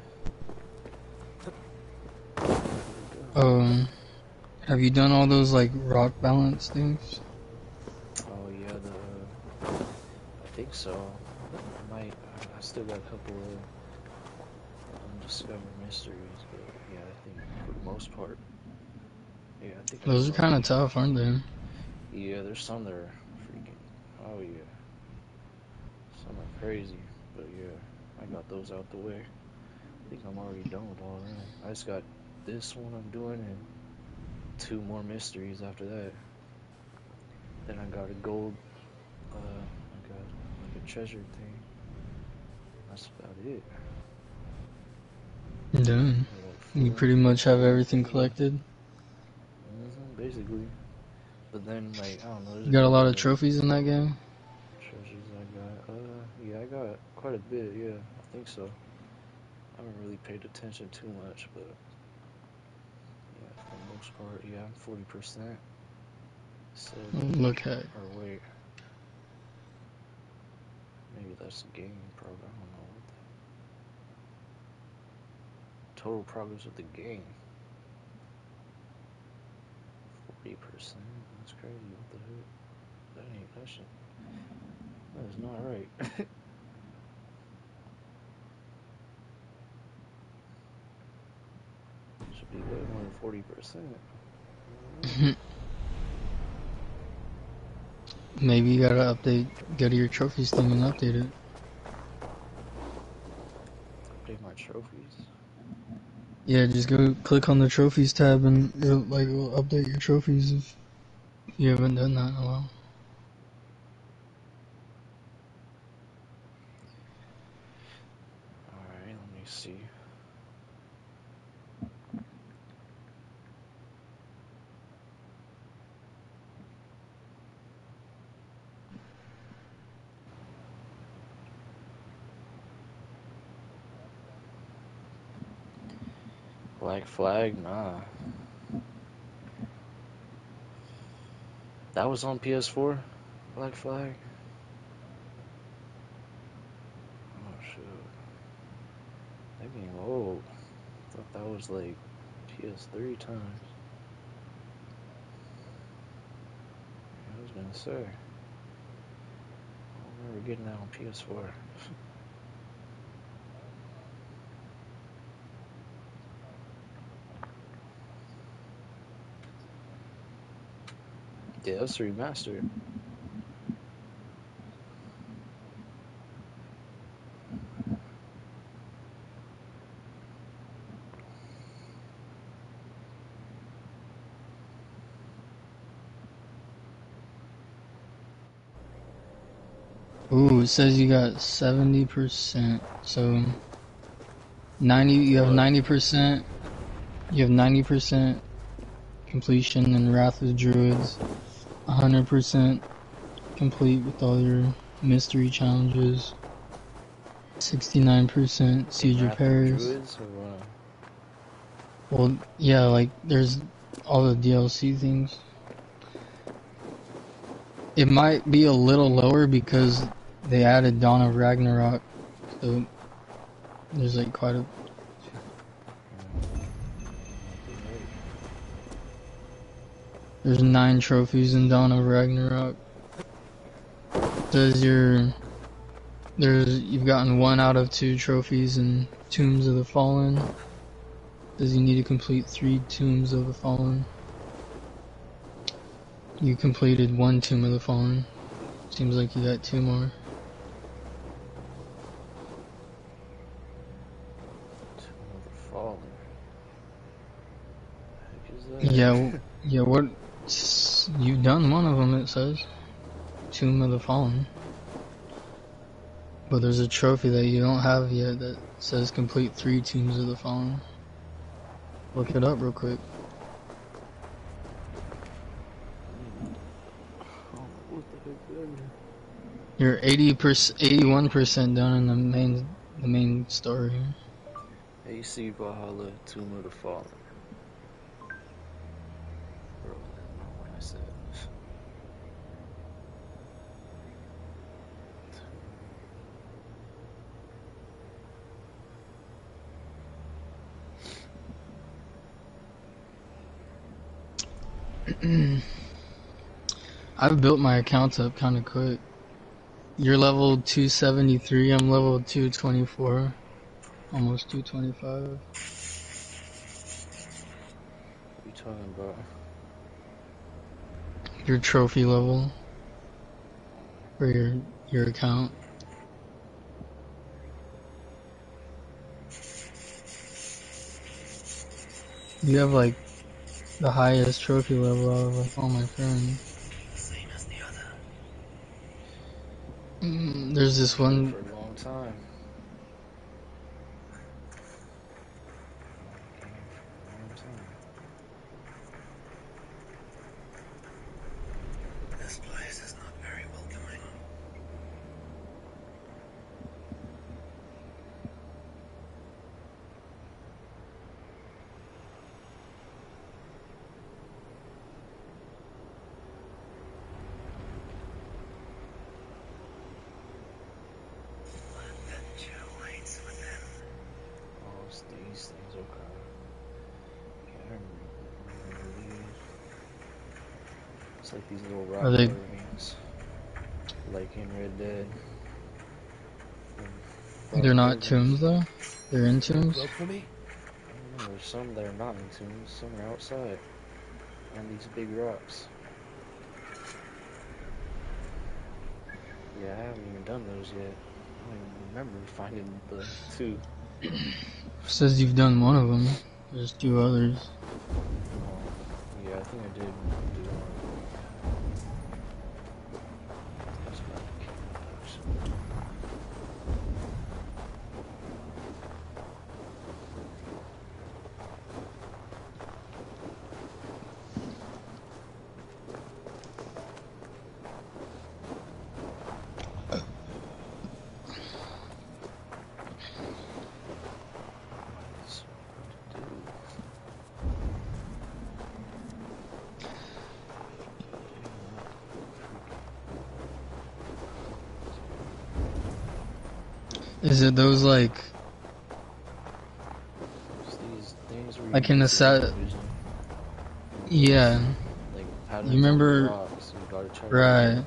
Speaker 4: Have you done all those like rock balance things?
Speaker 2: Oh yeah, I think so. I might. I still got a couple of undiscovered mysteries, but yeah, I think for the most part, yeah, I think I
Speaker 4: Those are
Speaker 2: got all
Speaker 4: kind of
Speaker 2: of them.
Speaker 4: tough, aren't they?
Speaker 2: Yeah, there's some that are freaking. Oh yeah, some are crazy, but yeah, I got those out the way. I think I'm already done with all of them. I just got this one I'm doing and two more mysteries after that. Then I got a gold, I got like a treasure thing. That's about it.
Speaker 4: Done.
Speaker 2: Like
Speaker 4: You
Speaker 2: four,
Speaker 4: pretty much have
Speaker 2: four
Speaker 4: everything
Speaker 2: thingy.
Speaker 4: collected.
Speaker 2: Basically. But then, like, I don't know, there's
Speaker 4: You
Speaker 2: a
Speaker 4: got a lot
Speaker 2: couple
Speaker 4: of
Speaker 2: other
Speaker 4: trophies in that game.
Speaker 2: treasures I got. Yeah, I got quite a bit, yeah, I think so. I haven't really paid attention too much, but yeah, for the most part, yeah, I'm 40%. So,
Speaker 4: Look at.
Speaker 2: or wait, maybe that's the game progress. I don't know what the total progress of the game. 40%. That's crazy. What the heck? That shit. That is not right. Should be way more than 40%.
Speaker 4: Maybe you gotta go to your trophies thing and update it.
Speaker 2: Update my trophies.
Speaker 4: Yeah, just go click on the trophies tab and it'll update your trophies if you haven't done that in a while.
Speaker 2: Alright, let me see. Black Flag? Nah. That was on PS4? Black Flag? Oh, shoot. They being old. I thought that was like PS3 times. I was gonna say. I don't remember getting that on PS4. Yeah, that's remastered.
Speaker 4: Ooh, it says you got 70%. So 90. You have 90%. You have 90% completion in Wrath of Druids. 100% complete with all your mystery challenges. 69% Siege of Paris.
Speaker 2: Druids or
Speaker 4: Well, yeah, like there's all the DLC things. It might be a little lower because they added Dawn of Ragnarok, so there's like quite a. There's 9 trophies in Dawn of Ragnarok. Says you've gotten 1 out of 2 trophies in Tombs of the Fallen. Says you need to complete 3 Tombs of the Fallen. You completed 1 Tomb of the Fallen. Seems like you got 2 more.
Speaker 2: Tomb of the Fallen. What the heck is that?
Speaker 4: Yeah, what? You've done 1 of them, it says. Tomb of the Fallen. But there's a trophy that you don't have yet that says complete 3 Tombs of the Fallen. Look it up real quick.
Speaker 2: What the heck is that?
Speaker 4: You're 81% done in the main story.
Speaker 2: AC Valhalla, Tomb of the Fallen. Bro, that's not what I said.
Speaker 4: I've built my accounts up kind of quick. You're level 273, I'm level 224. Almost 225.
Speaker 2: What are you talking about?
Speaker 4: Your trophy level for your account. You have like the highest trophy level out of like all my friends.
Speaker 9: Same as the other.
Speaker 4: There's this one.
Speaker 2: For a long time.
Speaker 9: This place is not very welcoming. Adventure waits within.
Speaker 2: Oh, it's these things, okay. Can't remember these. It's like these little rock
Speaker 4: Are they-
Speaker 2: carvings. like in Red Dead.
Speaker 4: They're not tombs though. They're in tombs.
Speaker 5: Work for me?
Speaker 2: I don't know. There's some that are not in tombs. Some are outside on these big rocks. Yeah, I haven't even done those yet. I don't even remember finding the two.
Speaker 4: Says you've done one of them. There's two others.
Speaker 2: Yeah, I think I did do one. That's about the campfires.
Speaker 4: Is it those like
Speaker 2: These things where
Speaker 4: like
Speaker 2: you
Speaker 4: in the
Speaker 2: use
Speaker 4: set?
Speaker 2: vision,
Speaker 4: Yeah.
Speaker 2: like
Speaker 4: You
Speaker 2: patterns
Speaker 4: remember?
Speaker 2: on the rocks. You gotta try
Speaker 4: Right.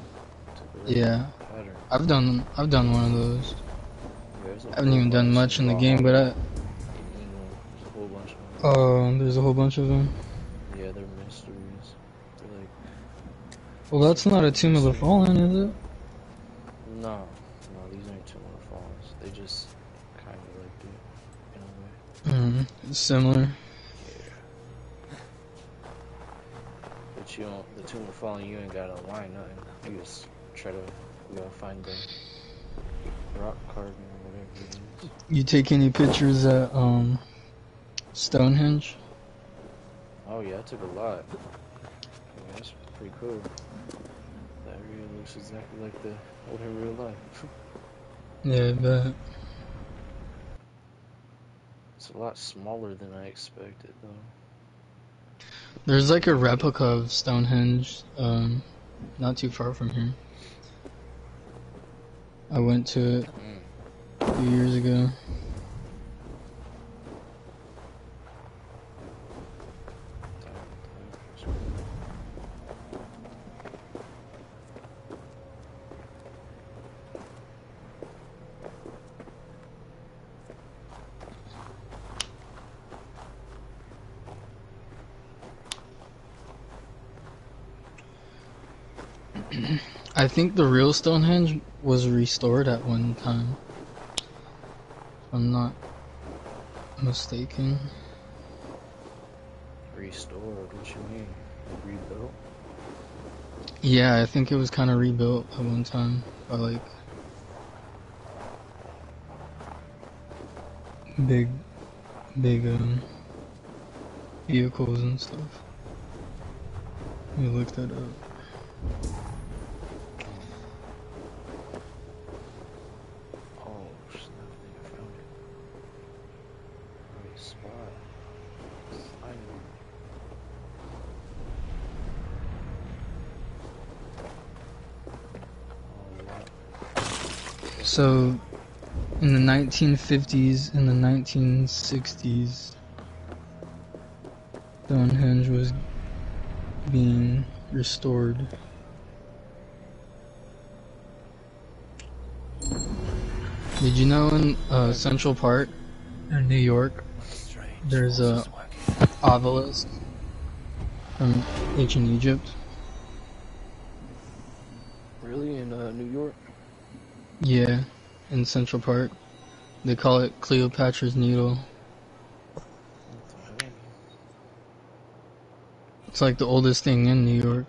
Speaker 2: to the
Speaker 4: Yeah.
Speaker 2: pattern.
Speaker 4: I've done one of those.
Speaker 2: Yeah, there's a
Speaker 4: I haven't
Speaker 2: whole
Speaker 4: even done
Speaker 2: bunch
Speaker 4: much in the
Speaker 2: Valhalla,
Speaker 4: game, but
Speaker 2: in England. There's a whole bunch of them.
Speaker 4: there's a whole bunch of them.
Speaker 2: Yeah, they're mysteries. They're like
Speaker 4: Well, that's not a Tomb of the Fallen, is it?
Speaker 2: no, these aren't Tomb of the Falls. They just kind of like it in a way.
Speaker 4: It's similar.
Speaker 2: Yeah. But you don't, the Tomb of the Fallen, you ain't gotta line nothing. You just try to, find the rock carving or whatever it is.
Speaker 4: You take any pictures at Stonehenge?
Speaker 2: Oh yeah, I took a lot. Yeah, that's pretty cool. That area looks exactly like the old in real life.
Speaker 4: Yeah, I bet.
Speaker 2: It's a lot smaller than I expected, though.
Speaker 4: There's like a replica of Stonehenge, not too far from here. I went to it a few years ago. I think the real Stonehenge was restored at one time. If I'm not mistaken.
Speaker 2: Restored? What you mean? Like rebuilt?
Speaker 4: Yeah, I think it was kind of rebuilt at one time by like big vehicles and stuff. Let me look that up.
Speaker 2: Oh, snap, I found it. Right spot. Finally. Oh, yeah.
Speaker 4: So, in the 1950s and the 1960s, Stonehenge was being restored. Did you know in Central Park in New York, there's a obelisk from ancient Egypt?
Speaker 2: Really? In New York?
Speaker 4: Yeah, in Central Park. They call it Cleopatra's Needle.
Speaker 2: What the heck?
Speaker 4: It's like the oldest thing in New York.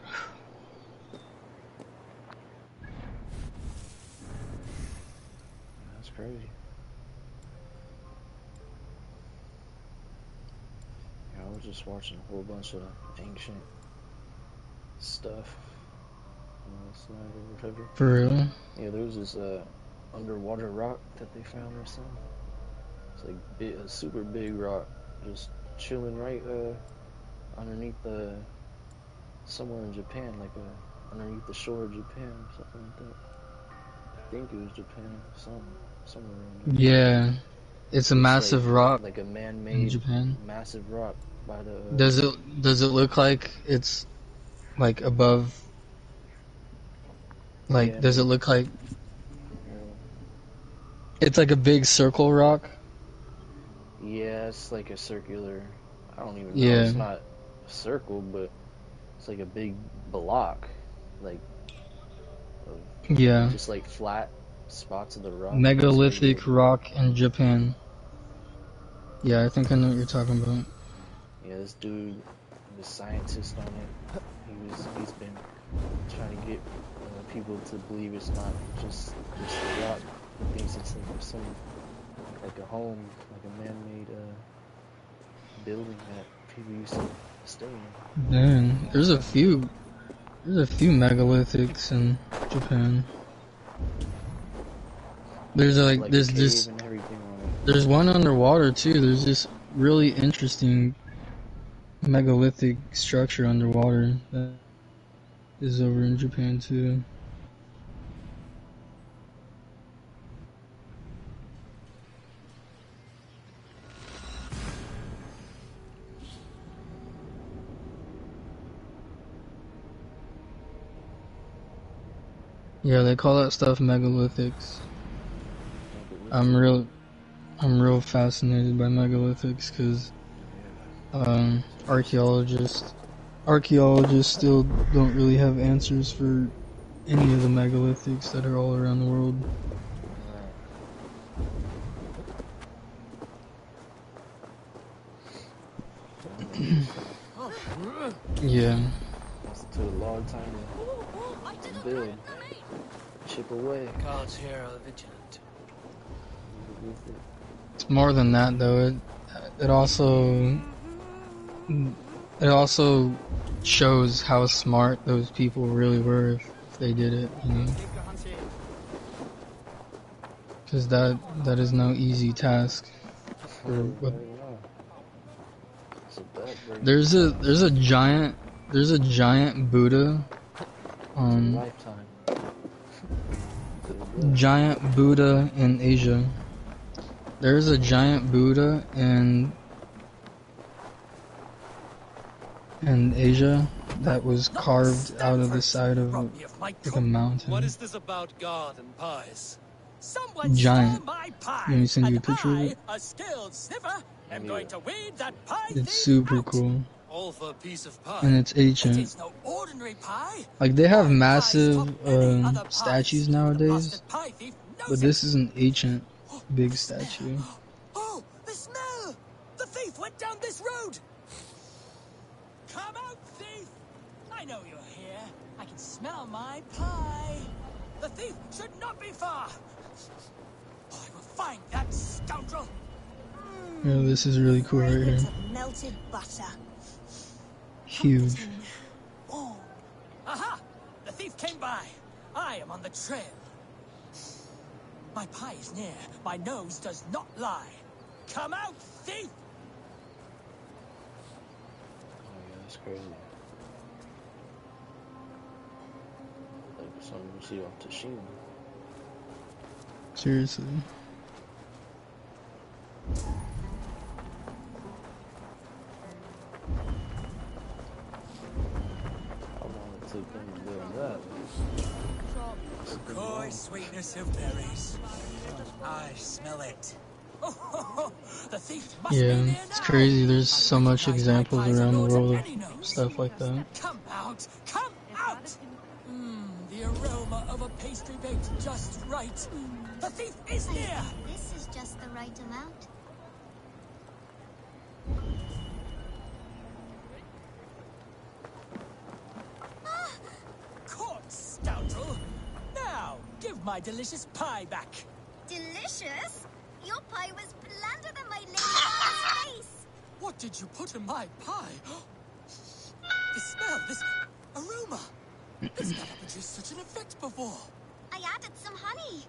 Speaker 2: That's crazy. Yeah, I was just watching a whole bunch of ancient stuff last night or whatever.
Speaker 4: For real?
Speaker 2: Yeah, there was this underwater rock that they found or something. It's like a super big rock, just chilling right underneath somewhere in Japan, like underneath the shore of Japan, something like that. I think it was Japan, somewhere around there.
Speaker 4: Yeah, it's a massive
Speaker 2: like,
Speaker 4: rock
Speaker 2: like a
Speaker 4: in
Speaker 2: man-made
Speaker 4: Japan.
Speaker 2: massive rock by the.
Speaker 4: Does it look like it's like above Like,
Speaker 2: Yeah,
Speaker 4: does it look like
Speaker 2: yeah.
Speaker 4: it's like a big circle rock?
Speaker 2: Yeah, it's like a circular. I don't even know.
Speaker 4: Yeah,
Speaker 2: It's not a circle, but it's like a big block, like of
Speaker 4: yeah.
Speaker 2: just like flat spots of the rock. It's crazy.
Speaker 4: Megalithic rock in Japan. Yeah, I think I know what you're talking about.
Speaker 2: Yeah, this dude, the scientist on it, he's been trying to get people to believe it's not just a rock. He thinks it's like a home, like a man-made building that people used to stay in.
Speaker 4: Man, there's a few megalithics in Japan. There's like
Speaker 2: Like a cave and everything on it.
Speaker 4: there's one underwater too. There's this really interesting megalithic structure underwater that is over in Japan too. Yeah, they call that stuff megalithics. I'm real fascinated by megalithics because archaeologists still don't really have answers for any of the megalithics that are all around the world. Yeah.
Speaker 2: It took a long time to build, chip away.
Speaker 3: Guards here are vigilant.
Speaker 4: It's more than that though. It also shows how smart those people really were if they did it, you know. Because that is no easy task. There's a giant Buddha. Giant Buddha in Asia. There's a giant Buddha in Asia that was carved out of the side of a mountain.
Speaker 5: What is this about garden pies?
Speaker 3: Someone
Speaker 4: Giant.
Speaker 3: stole my pie.
Speaker 4: Let me send you a picture of it.
Speaker 3: I, a skilled sniffer, am going to weed that pie
Speaker 4: It's super
Speaker 3: out.
Speaker 4: cool.
Speaker 5: All for a piece of pie.
Speaker 4: And it's
Speaker 3: It
Speaker 4: ancient.
Speaker 3: is no ordinary pie.
Speaker 4: Like, they have
Speaker 3: My
Speaker 4: massive
Speaker 3: pies top any other pies.
Speaker 4: statues
Speaker 3: The
Speaker 4: nowadays,
Speaker 3: busted pie thief knows
Speaker 4: but
Speaker 3: it.
Speaker 4: this is an ancient big statue.
Speaker 3: Oh, the smell! The thief went down this road! Come out, thief! I know you're here. I can smell my pie. The thief should not be far. Oh, I will find that scoundrel.
Speaker 4: Yeah, this is really cool right here.
Speaker 6: Melted butter.
Speaker 4: Huge.
Speaker 3: Oh. Aha! The thief came by. I am on the trail. My pie is near. My nose does not lie. Come out, thief!
Speaker 2: Oh yeah, that's crazy. Like something you see on Tashima.
Speaker 4: Seriously.
Speaker 2: How long it took them to build that?
Speaker 3: Coy sweetness of berries. I smell it. Oh, the thief must be
Speaker 4: Yeah,
Speaker 3: near
Speaker 4: it's
Speaker 3: now.
Speaker 4: crazy. There's so much
Speaker 3: Recognize my
Speaker 4: examples
Speaker 3: pies
Speaker 4: around the
Speaker 3: lords
Speaker 4: world
Speaker 3: and
Speaker 4: of
Speaker 3: any nose.
Speaker 4: stuff like that.
Speaker 3: Come out! Come out! The aroma of a pastry baked just right. The thief is near.
Speaker 6: This is just the right amount.
Speaker 3: Caught, scoundrel. Now, give my delicious pie back.
Speaker 6: Delicious? Your pie was blander than my lady's face.
Speaker 3: What did you put in my pie? The smell, this aroma. It's never produced such an effect before.
Speaker 6: I added some honey.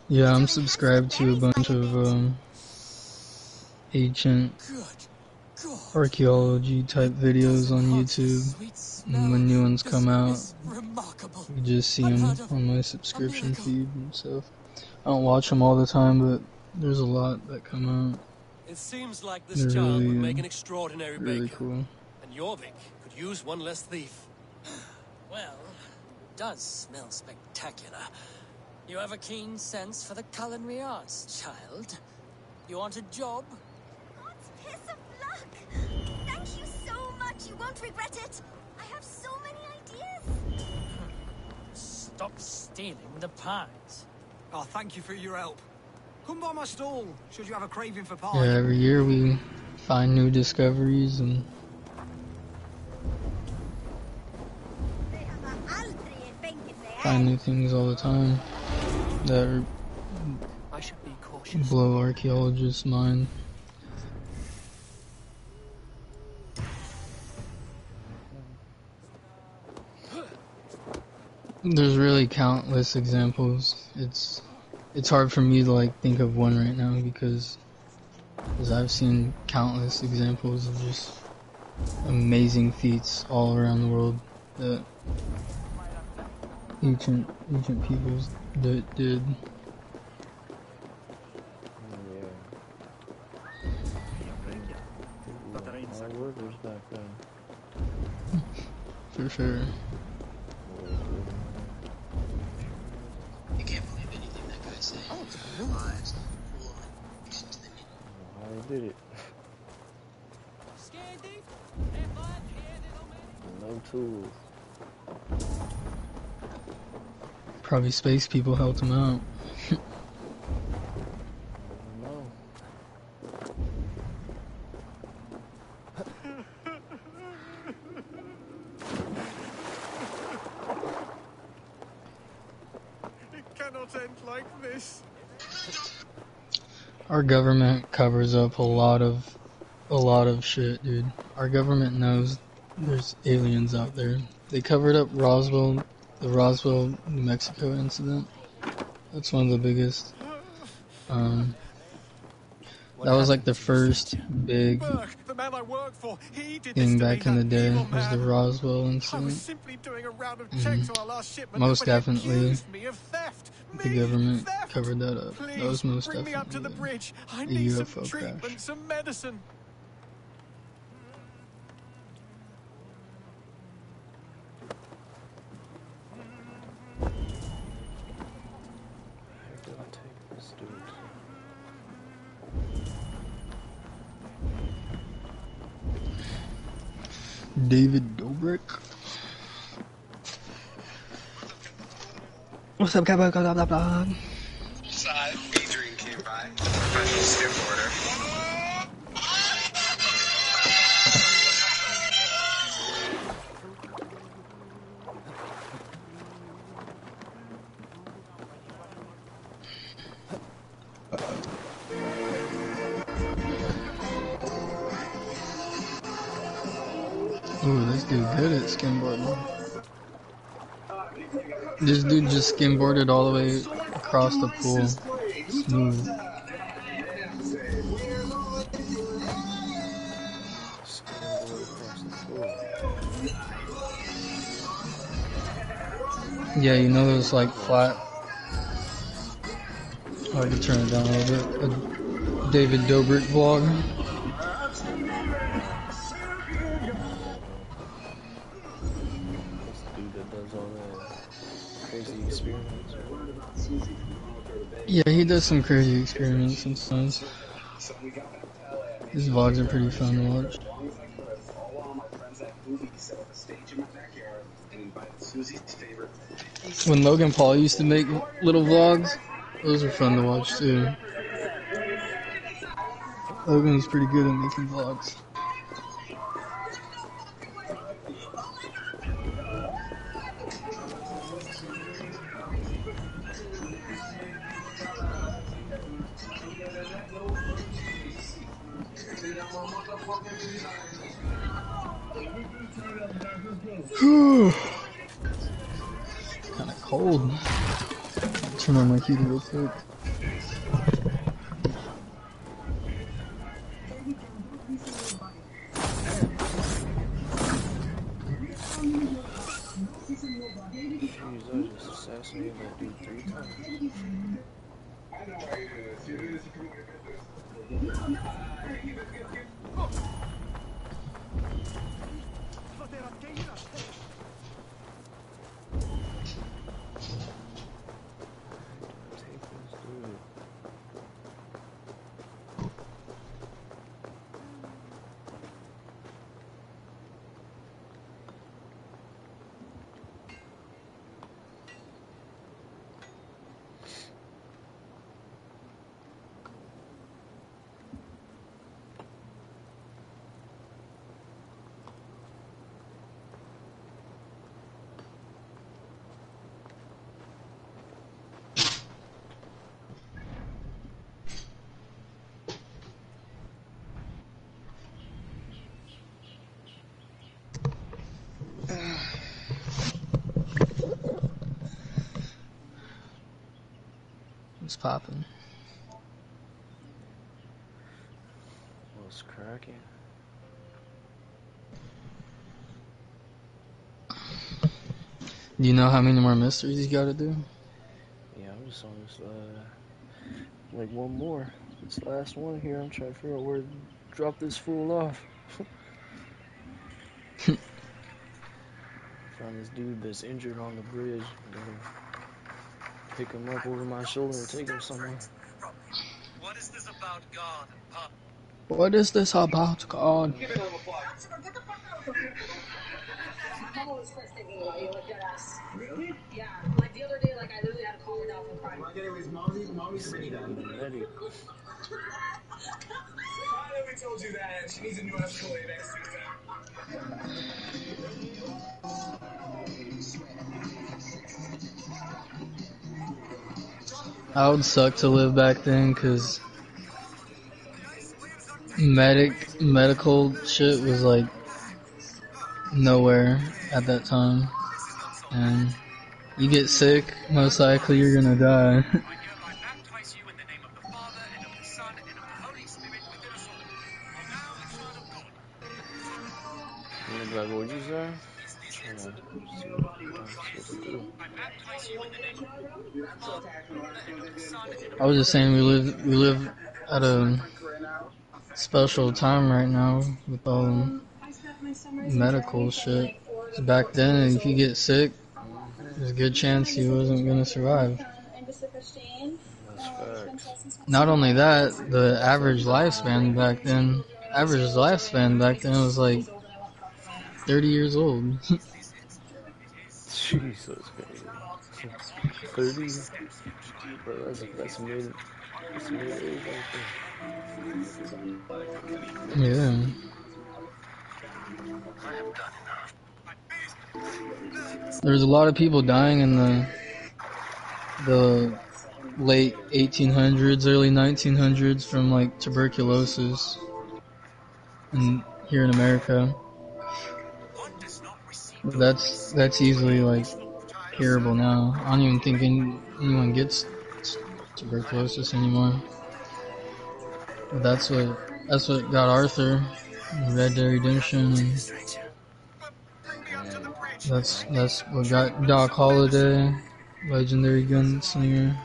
Speaker 4: Yeah, I'm subscribed to a bunch of ancient
Speaker 3: Good.
Speaker 4: archaeology type videos on YouTube. And when new ones come out,
Speaker 3: Remarkable.
Speaker 4: you just see them on my subscription feed and stuff. I don't watch them all the time, but there's a lot that come out.
Speaker 5: It seems like this
Speaker 4: They're
Speaker 5: child
Speaker 4: really,
Speaker 5: would make an extraordinary
Speaker 4: really
Speaker 5: baker.
Speaker 4: cool.
Speaker 5: And Jorvik could use one less thief.
Speaker 3: Well, does smell spectacular. You have a keen sense for the culinary arts, child. You want a job?
Speaker 6: God's piss of luck! Thank you so much. You won't regret it. I have so many ideas.
Speaker 3: Stop stealing the pies.
Speaker 10: Oh, thank you for your help. Come by my stall, should you have a craving for pie.
Speaker 4: Yeah, every year we find new discoveries and find new things all the time that
Speaker 3: I should be cautious.
Speaker 4: blow archaeologists' mind. There's really countless examples. It's hard for me to like think of one right now because I've seen countless examples of just amazing feats all around the world that ancient peoples did.
Speaker 2: Hard workers back then.
Speaker 4: For sure.
Speaker 11: You can't believe anything that guy said. Lies.
Speaker 2: How they did it. No tools.
Speaker 4: Probably space people helped him out.
Speaker 2: No.
Speaker 10: It cannot end like this.
Speaker 4: Our government covers up a lot of shit, dude. Our government knows there's aliens out there. They covered up the Roswell, New Mexico incident. That's one of the biggest. That was like the first big
Speaker 10: The man I work for, he did
Speaker 4: thing
Speaker 10: this to
Speaker 4: back
Speaker 10: me,
Speaker 4: in the
Speaker 10: that
Speaker 4: day.
Speaker 10: evil
Speaker 4: Was the
Speaker 10: man.
Speaker 4: Roswell
Speaker 10: I was
Speaker 4: incident.
Speaker 10: simply doing a round of checks on our last shipment.
Speaker 4: Most
Speaker 10: when he
Speaker 4: definitely,
Speaker 10: accused me of theft.
Speaker 4: the
Speaker 10: Me?
Speaker 4: government
Speaker 10: Theft?
Speaker 4: covered that up.
Speaker 10: Please,
Speaker 4: That was most
Speaker 10: bring me up to the
Speaker 4: definitely
Speaker 10: bridge. I
Speaker 4: a
Speaker 10: need some
Speaker 4: UFO
Speaker 10: treatment,
Speaker 4: crash.
Speaker 10: some medicine.
Speaker 2: Where did I take this dude?
Speaker 4: David Dobrik. What's up, Kappa?
Speaker 11: Adrian came by. Professional skateboarder.
Speaker 4: Ooh, this dude good at skimboarding. This dude just skimboarded all the way across the pool. Smooth.
Speaker 2: Skateboard across the pool.
Speaker 4: Yeah, you know those like flat. Oh, I can turn it down a little bit. A David Dobrik vlog.
Speaker 2: That's the dude that does all that crazy experiments.
Speaker 4: Yeah, he does some crazy experiments sometimes. His vlogs are pretty fun to watch. When Logan Paul used to make little vlogs, those were fun to watch too. Logan's pretty good at making vlogs. Kinda cold. Turn on my heater real quick.
Speaker 2: Jeez, I just assassinated that dude 3 times.
Speaker 4: popping?
Speaker 2: What's cracking?
Speaker 4: Do you know how many more mysteries you gotta do?
Speaker 2: Yeah, I'm just on this, like one more. This last one here, I'm trying to figure out where to drop this fool off. Find this dude that's injured on the bridge. Gotta pick him up over my shoulder and take him somewhere.
Speaker 5: What is this about God and pie?
Speaker 4: What is this about, God?
Speaker 12: Mama was first thinking about you, like dead ass. Really? Yeah. Like the other day, like I literally had to call her down from crying. Like anyways, mommy's pretty done.
Speaker 2: Medic.
Speaker 12: I never told you that. She needs a new Escalade next season.
Speaker 4: I would suck to live back then, cause medical shit was like nowhere at that time, and you get sick, most likely you're gonna die.
Speaker 1: I hereby baptize you in the name of the Father, and of the Son, and of the Holy Spirit within us all. Are thou a child of God?
Speaker 2: Like, what'd you say? Trying to see what I'm supposed to do.
Speaker 1: I baptize you in the name of the Father, and of the Son, and of
Speaker 4: I was just saying we live at a special time right now with all the medical shit. Back then, if you get sick, there's a good chance you wasn't gonna survive.
Speaker 2: That's facts.
Speaker 4: Not only that, the average lifespan back then was like 30 years old.
Speaker 2: Jeez, that's crazy. 30? Bro, that's mid-age right there.
Speaker 4: Yeah. There's a lot of people dying in the late 1800s, early 1900s from like tuberculosis, and here in America. But that's easily like curable now. I don't even think anyone gets tuberculosis anymore. But that's what got Arthur, Red Dead Redemption, and that's what got Doc Holliday, legendary gunslinger.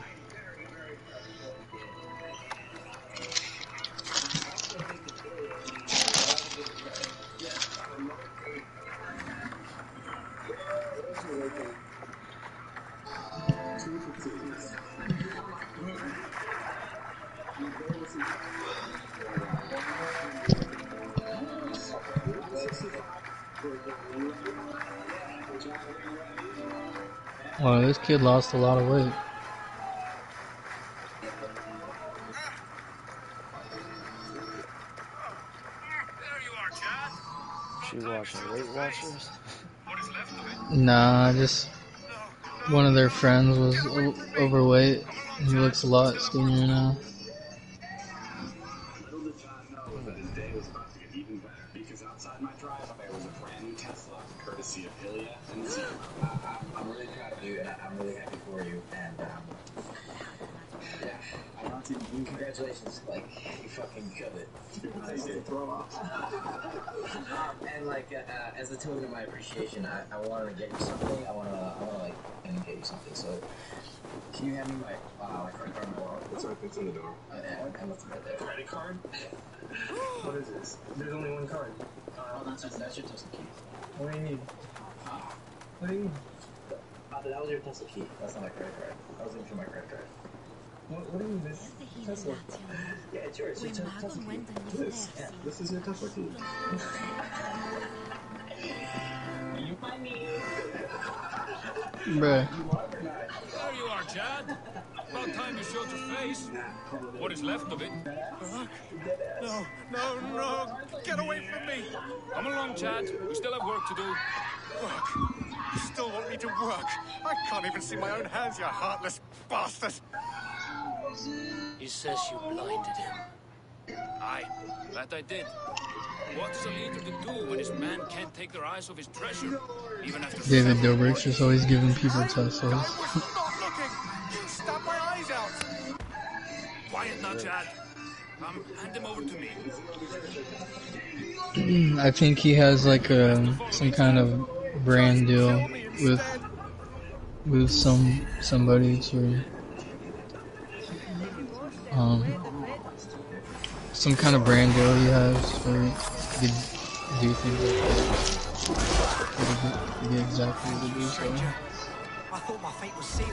Speaker 4: Oh, this kid lost a lot of weight.
Speaker 2: She watching Weight Watchers?
Speaker 4: Nah, just one of their friends was overweight. He looks a lot skinnier now.
Speaker 12: Little did John know that his day was about to get even better, because outside my driveway was a brand new Tesla, courtesy of Ilya and Zeke. I'm really proud of you, and I'm really happy for you, and yeah, I want to congratulations, like, you fucking killed it. And like, as a token of my appreciation, I want to get you something. I want to like get you something. So, can you hand me my credit card? It's in the door. Yeah, I left it right there. Credit card? What is this? There's only one card. That's your Tesla key. What do you mean? What do you mean? That was your Tesla key. That's not my credit card. I was looking for my credit card. What do you mean this Tesla? Yeah, it's yours. It's your Tesla key. This is your Tesla key. You find me.
Speaker 4: Bruh.
Speaker 5: There you are, Chad. About time you showed your face. What is left of it? No. Get away from me. Come along, Chad. We still have work to do.
Speaker 10: Work? You still want me to work? I can't even see my own hands, you heartless bastard.
Speaker 5: He says you blinded him. Aye, that I did. What is a leader to do when his men can't take their eyes off his treasure? Even after
Speaker 4: David Dobrik's just always giving people Teslas.
Speaker 10: Stop looking! You stabbed my eyes out!
Speaker 5: Quiet now, Chad. Hand him over to me.
Speaker 4: I think he has like some kind of brand deal with somebody to some kind of brand deal he has for to do things like that. Forget exactly what it is. So.
Speaker 3: I thought my fate was sealed.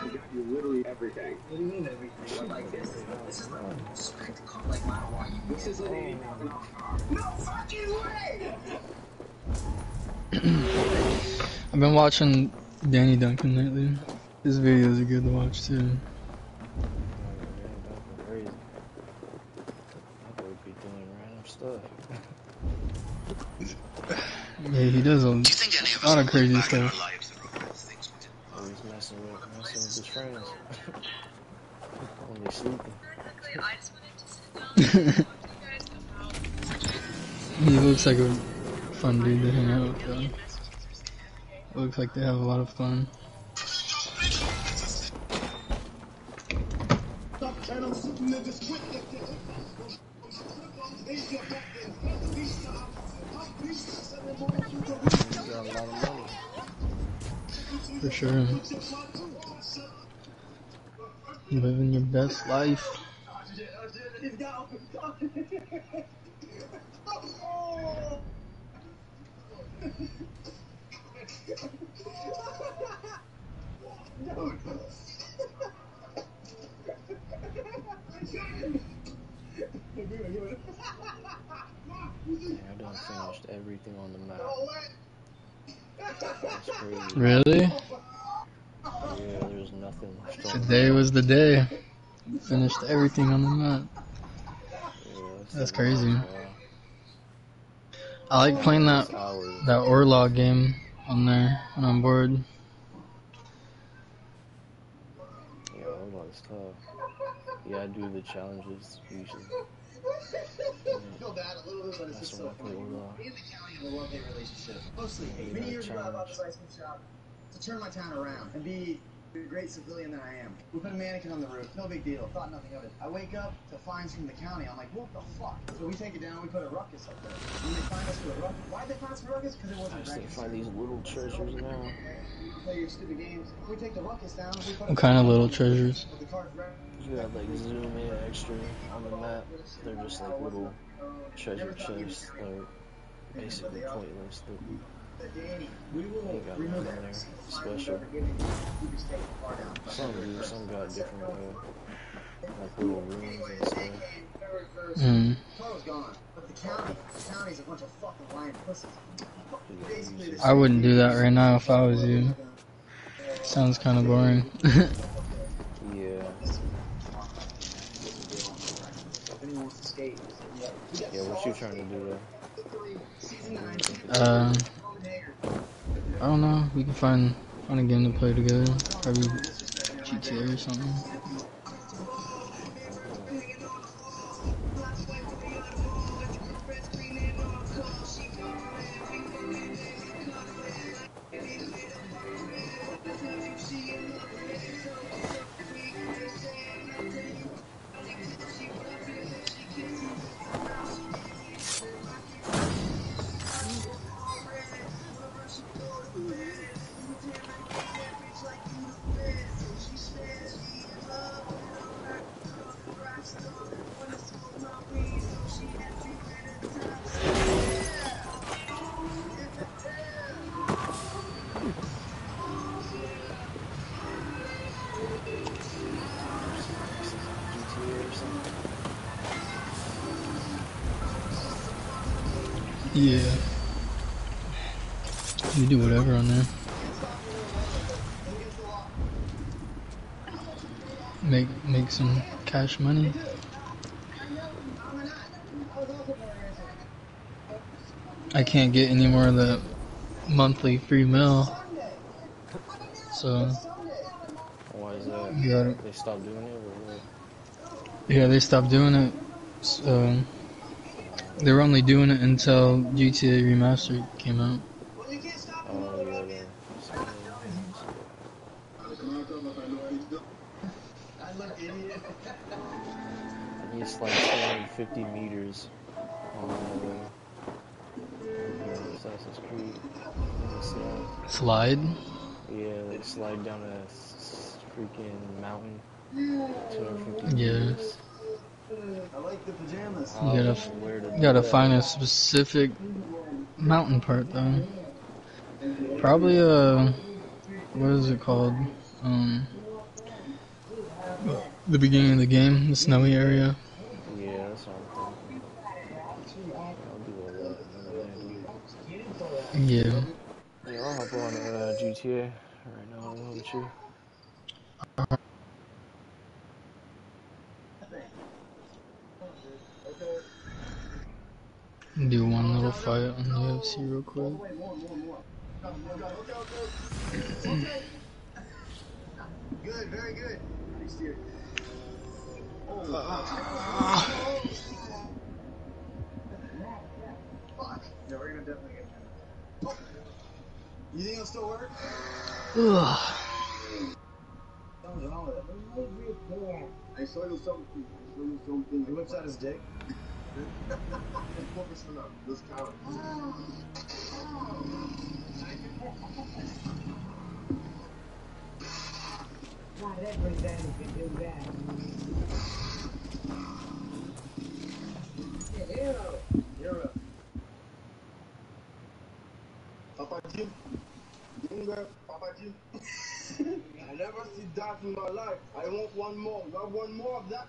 Speaker 8: We got you literally everything.
Speaker 12: What do you mean everything? Like this is like spectacle. Like I don't want you. This is an $80,000 car. No fucking way!
Speaker 4: I've been watching Danny Duncan lately. His videos are good to watch too. Yeah, he does a lot of crazy stuff.
Speaker 2: Oh, he's messing with his friends. When they're sleeping.
Speaker 4: He looks like a fun dude to hang out with, though. Looks like they have a lot of fun. For sure. Living your best life.
Speaker 2: I done finished everything on the map. That's crazy.
Speaker 4: Really?
Speaker 2: Yeah, there's nothing left on
Speaker 4: Today was the day. Finished everything on the map.
Speaker 2: Yeah,
Speaker 4: that's crazy. I like playing that Orlog game on there when I'm bored.
Speaker 2: Yeah, Orlog's tough. Yeah, I do the challenges usually.
Speaker 12: Feel bad a little bit, but it's just so funny. Me and the county have a love-hate relationship. Mostly hate. Many years ago, I bought this ice cream shop to turn my town around and be the great civilian that I am. We put a mannequin on the roof. No big deal. Thought nothing of it. I wake up to fines from the county. I'm like, what the fuck? So we take it down. We put a ruckus up there. When they find us for a ruckus, why'd they find us for a ruckus? Because it wasn't
Speaker 2: registered. They find these little treasures now.
Speaker 12: Play your stupid games. We take the ruckus down. We put
Speaker 4: What kind of little treasures?
Speaker 2: You have like zoom in extra on the map. They're just like little treasure chests. They're basically pointless. We got nothing there special. Some do, some got different like little rooms and stuff.
Speaker 4: I wouldn't do that right now if I was you. Sounds kind of boring.
Speaker 2: Yeah, what you trying to do
Speaker 4: though? I don't know. We can find a game to play together. Probably GTA or something. Yeah. You do whatever on there. Make some cash money. I can't get any more of the monthly free meal. So
Speaker 2: why is that?
Speaker 4: Yeah.
Speaker 2: They stopped doing it or what?
Speaker 4: Yeah, they stopped doing it. So they were only doing it until GTA Remastered came out.
Speaker 2: Oh yeah. 250 meters on Assassin's Creed.
Speaker 4: Slide?
Speaker 2: Yeah, like slide down a freaking mountain. 250
Speaker 4: Yeah.
Speaker 2: meters.
Speaker 12: I like the pajamas.
Speaker 4: You gotta find a specific mountain part though. Probably what is it called? The beginning of the game, the snowy area.
Speaker 2: Yeah, that's what I'm thinking. I'll do all that and then
Speaker 4: Yeah.
Speaker 2: Yeah, I'll hop on GTA right now. I don't know what you.
Speaker 4: Do one little fight on the UFC real quick.
Speaker 12: Okay. Good, very good. Nice steer. Fuck. Yeah, we're gonna definitely get him. You think it'll still work? Something's wrong with it. I saw you something. He whips out his dick. Just focus on that. This count.
Speaker 13: Not everybody can do that.
Speaker 12: Hero. Papa Jim. Papa Jim. I never see that in my life. I want one more. You have one more of that?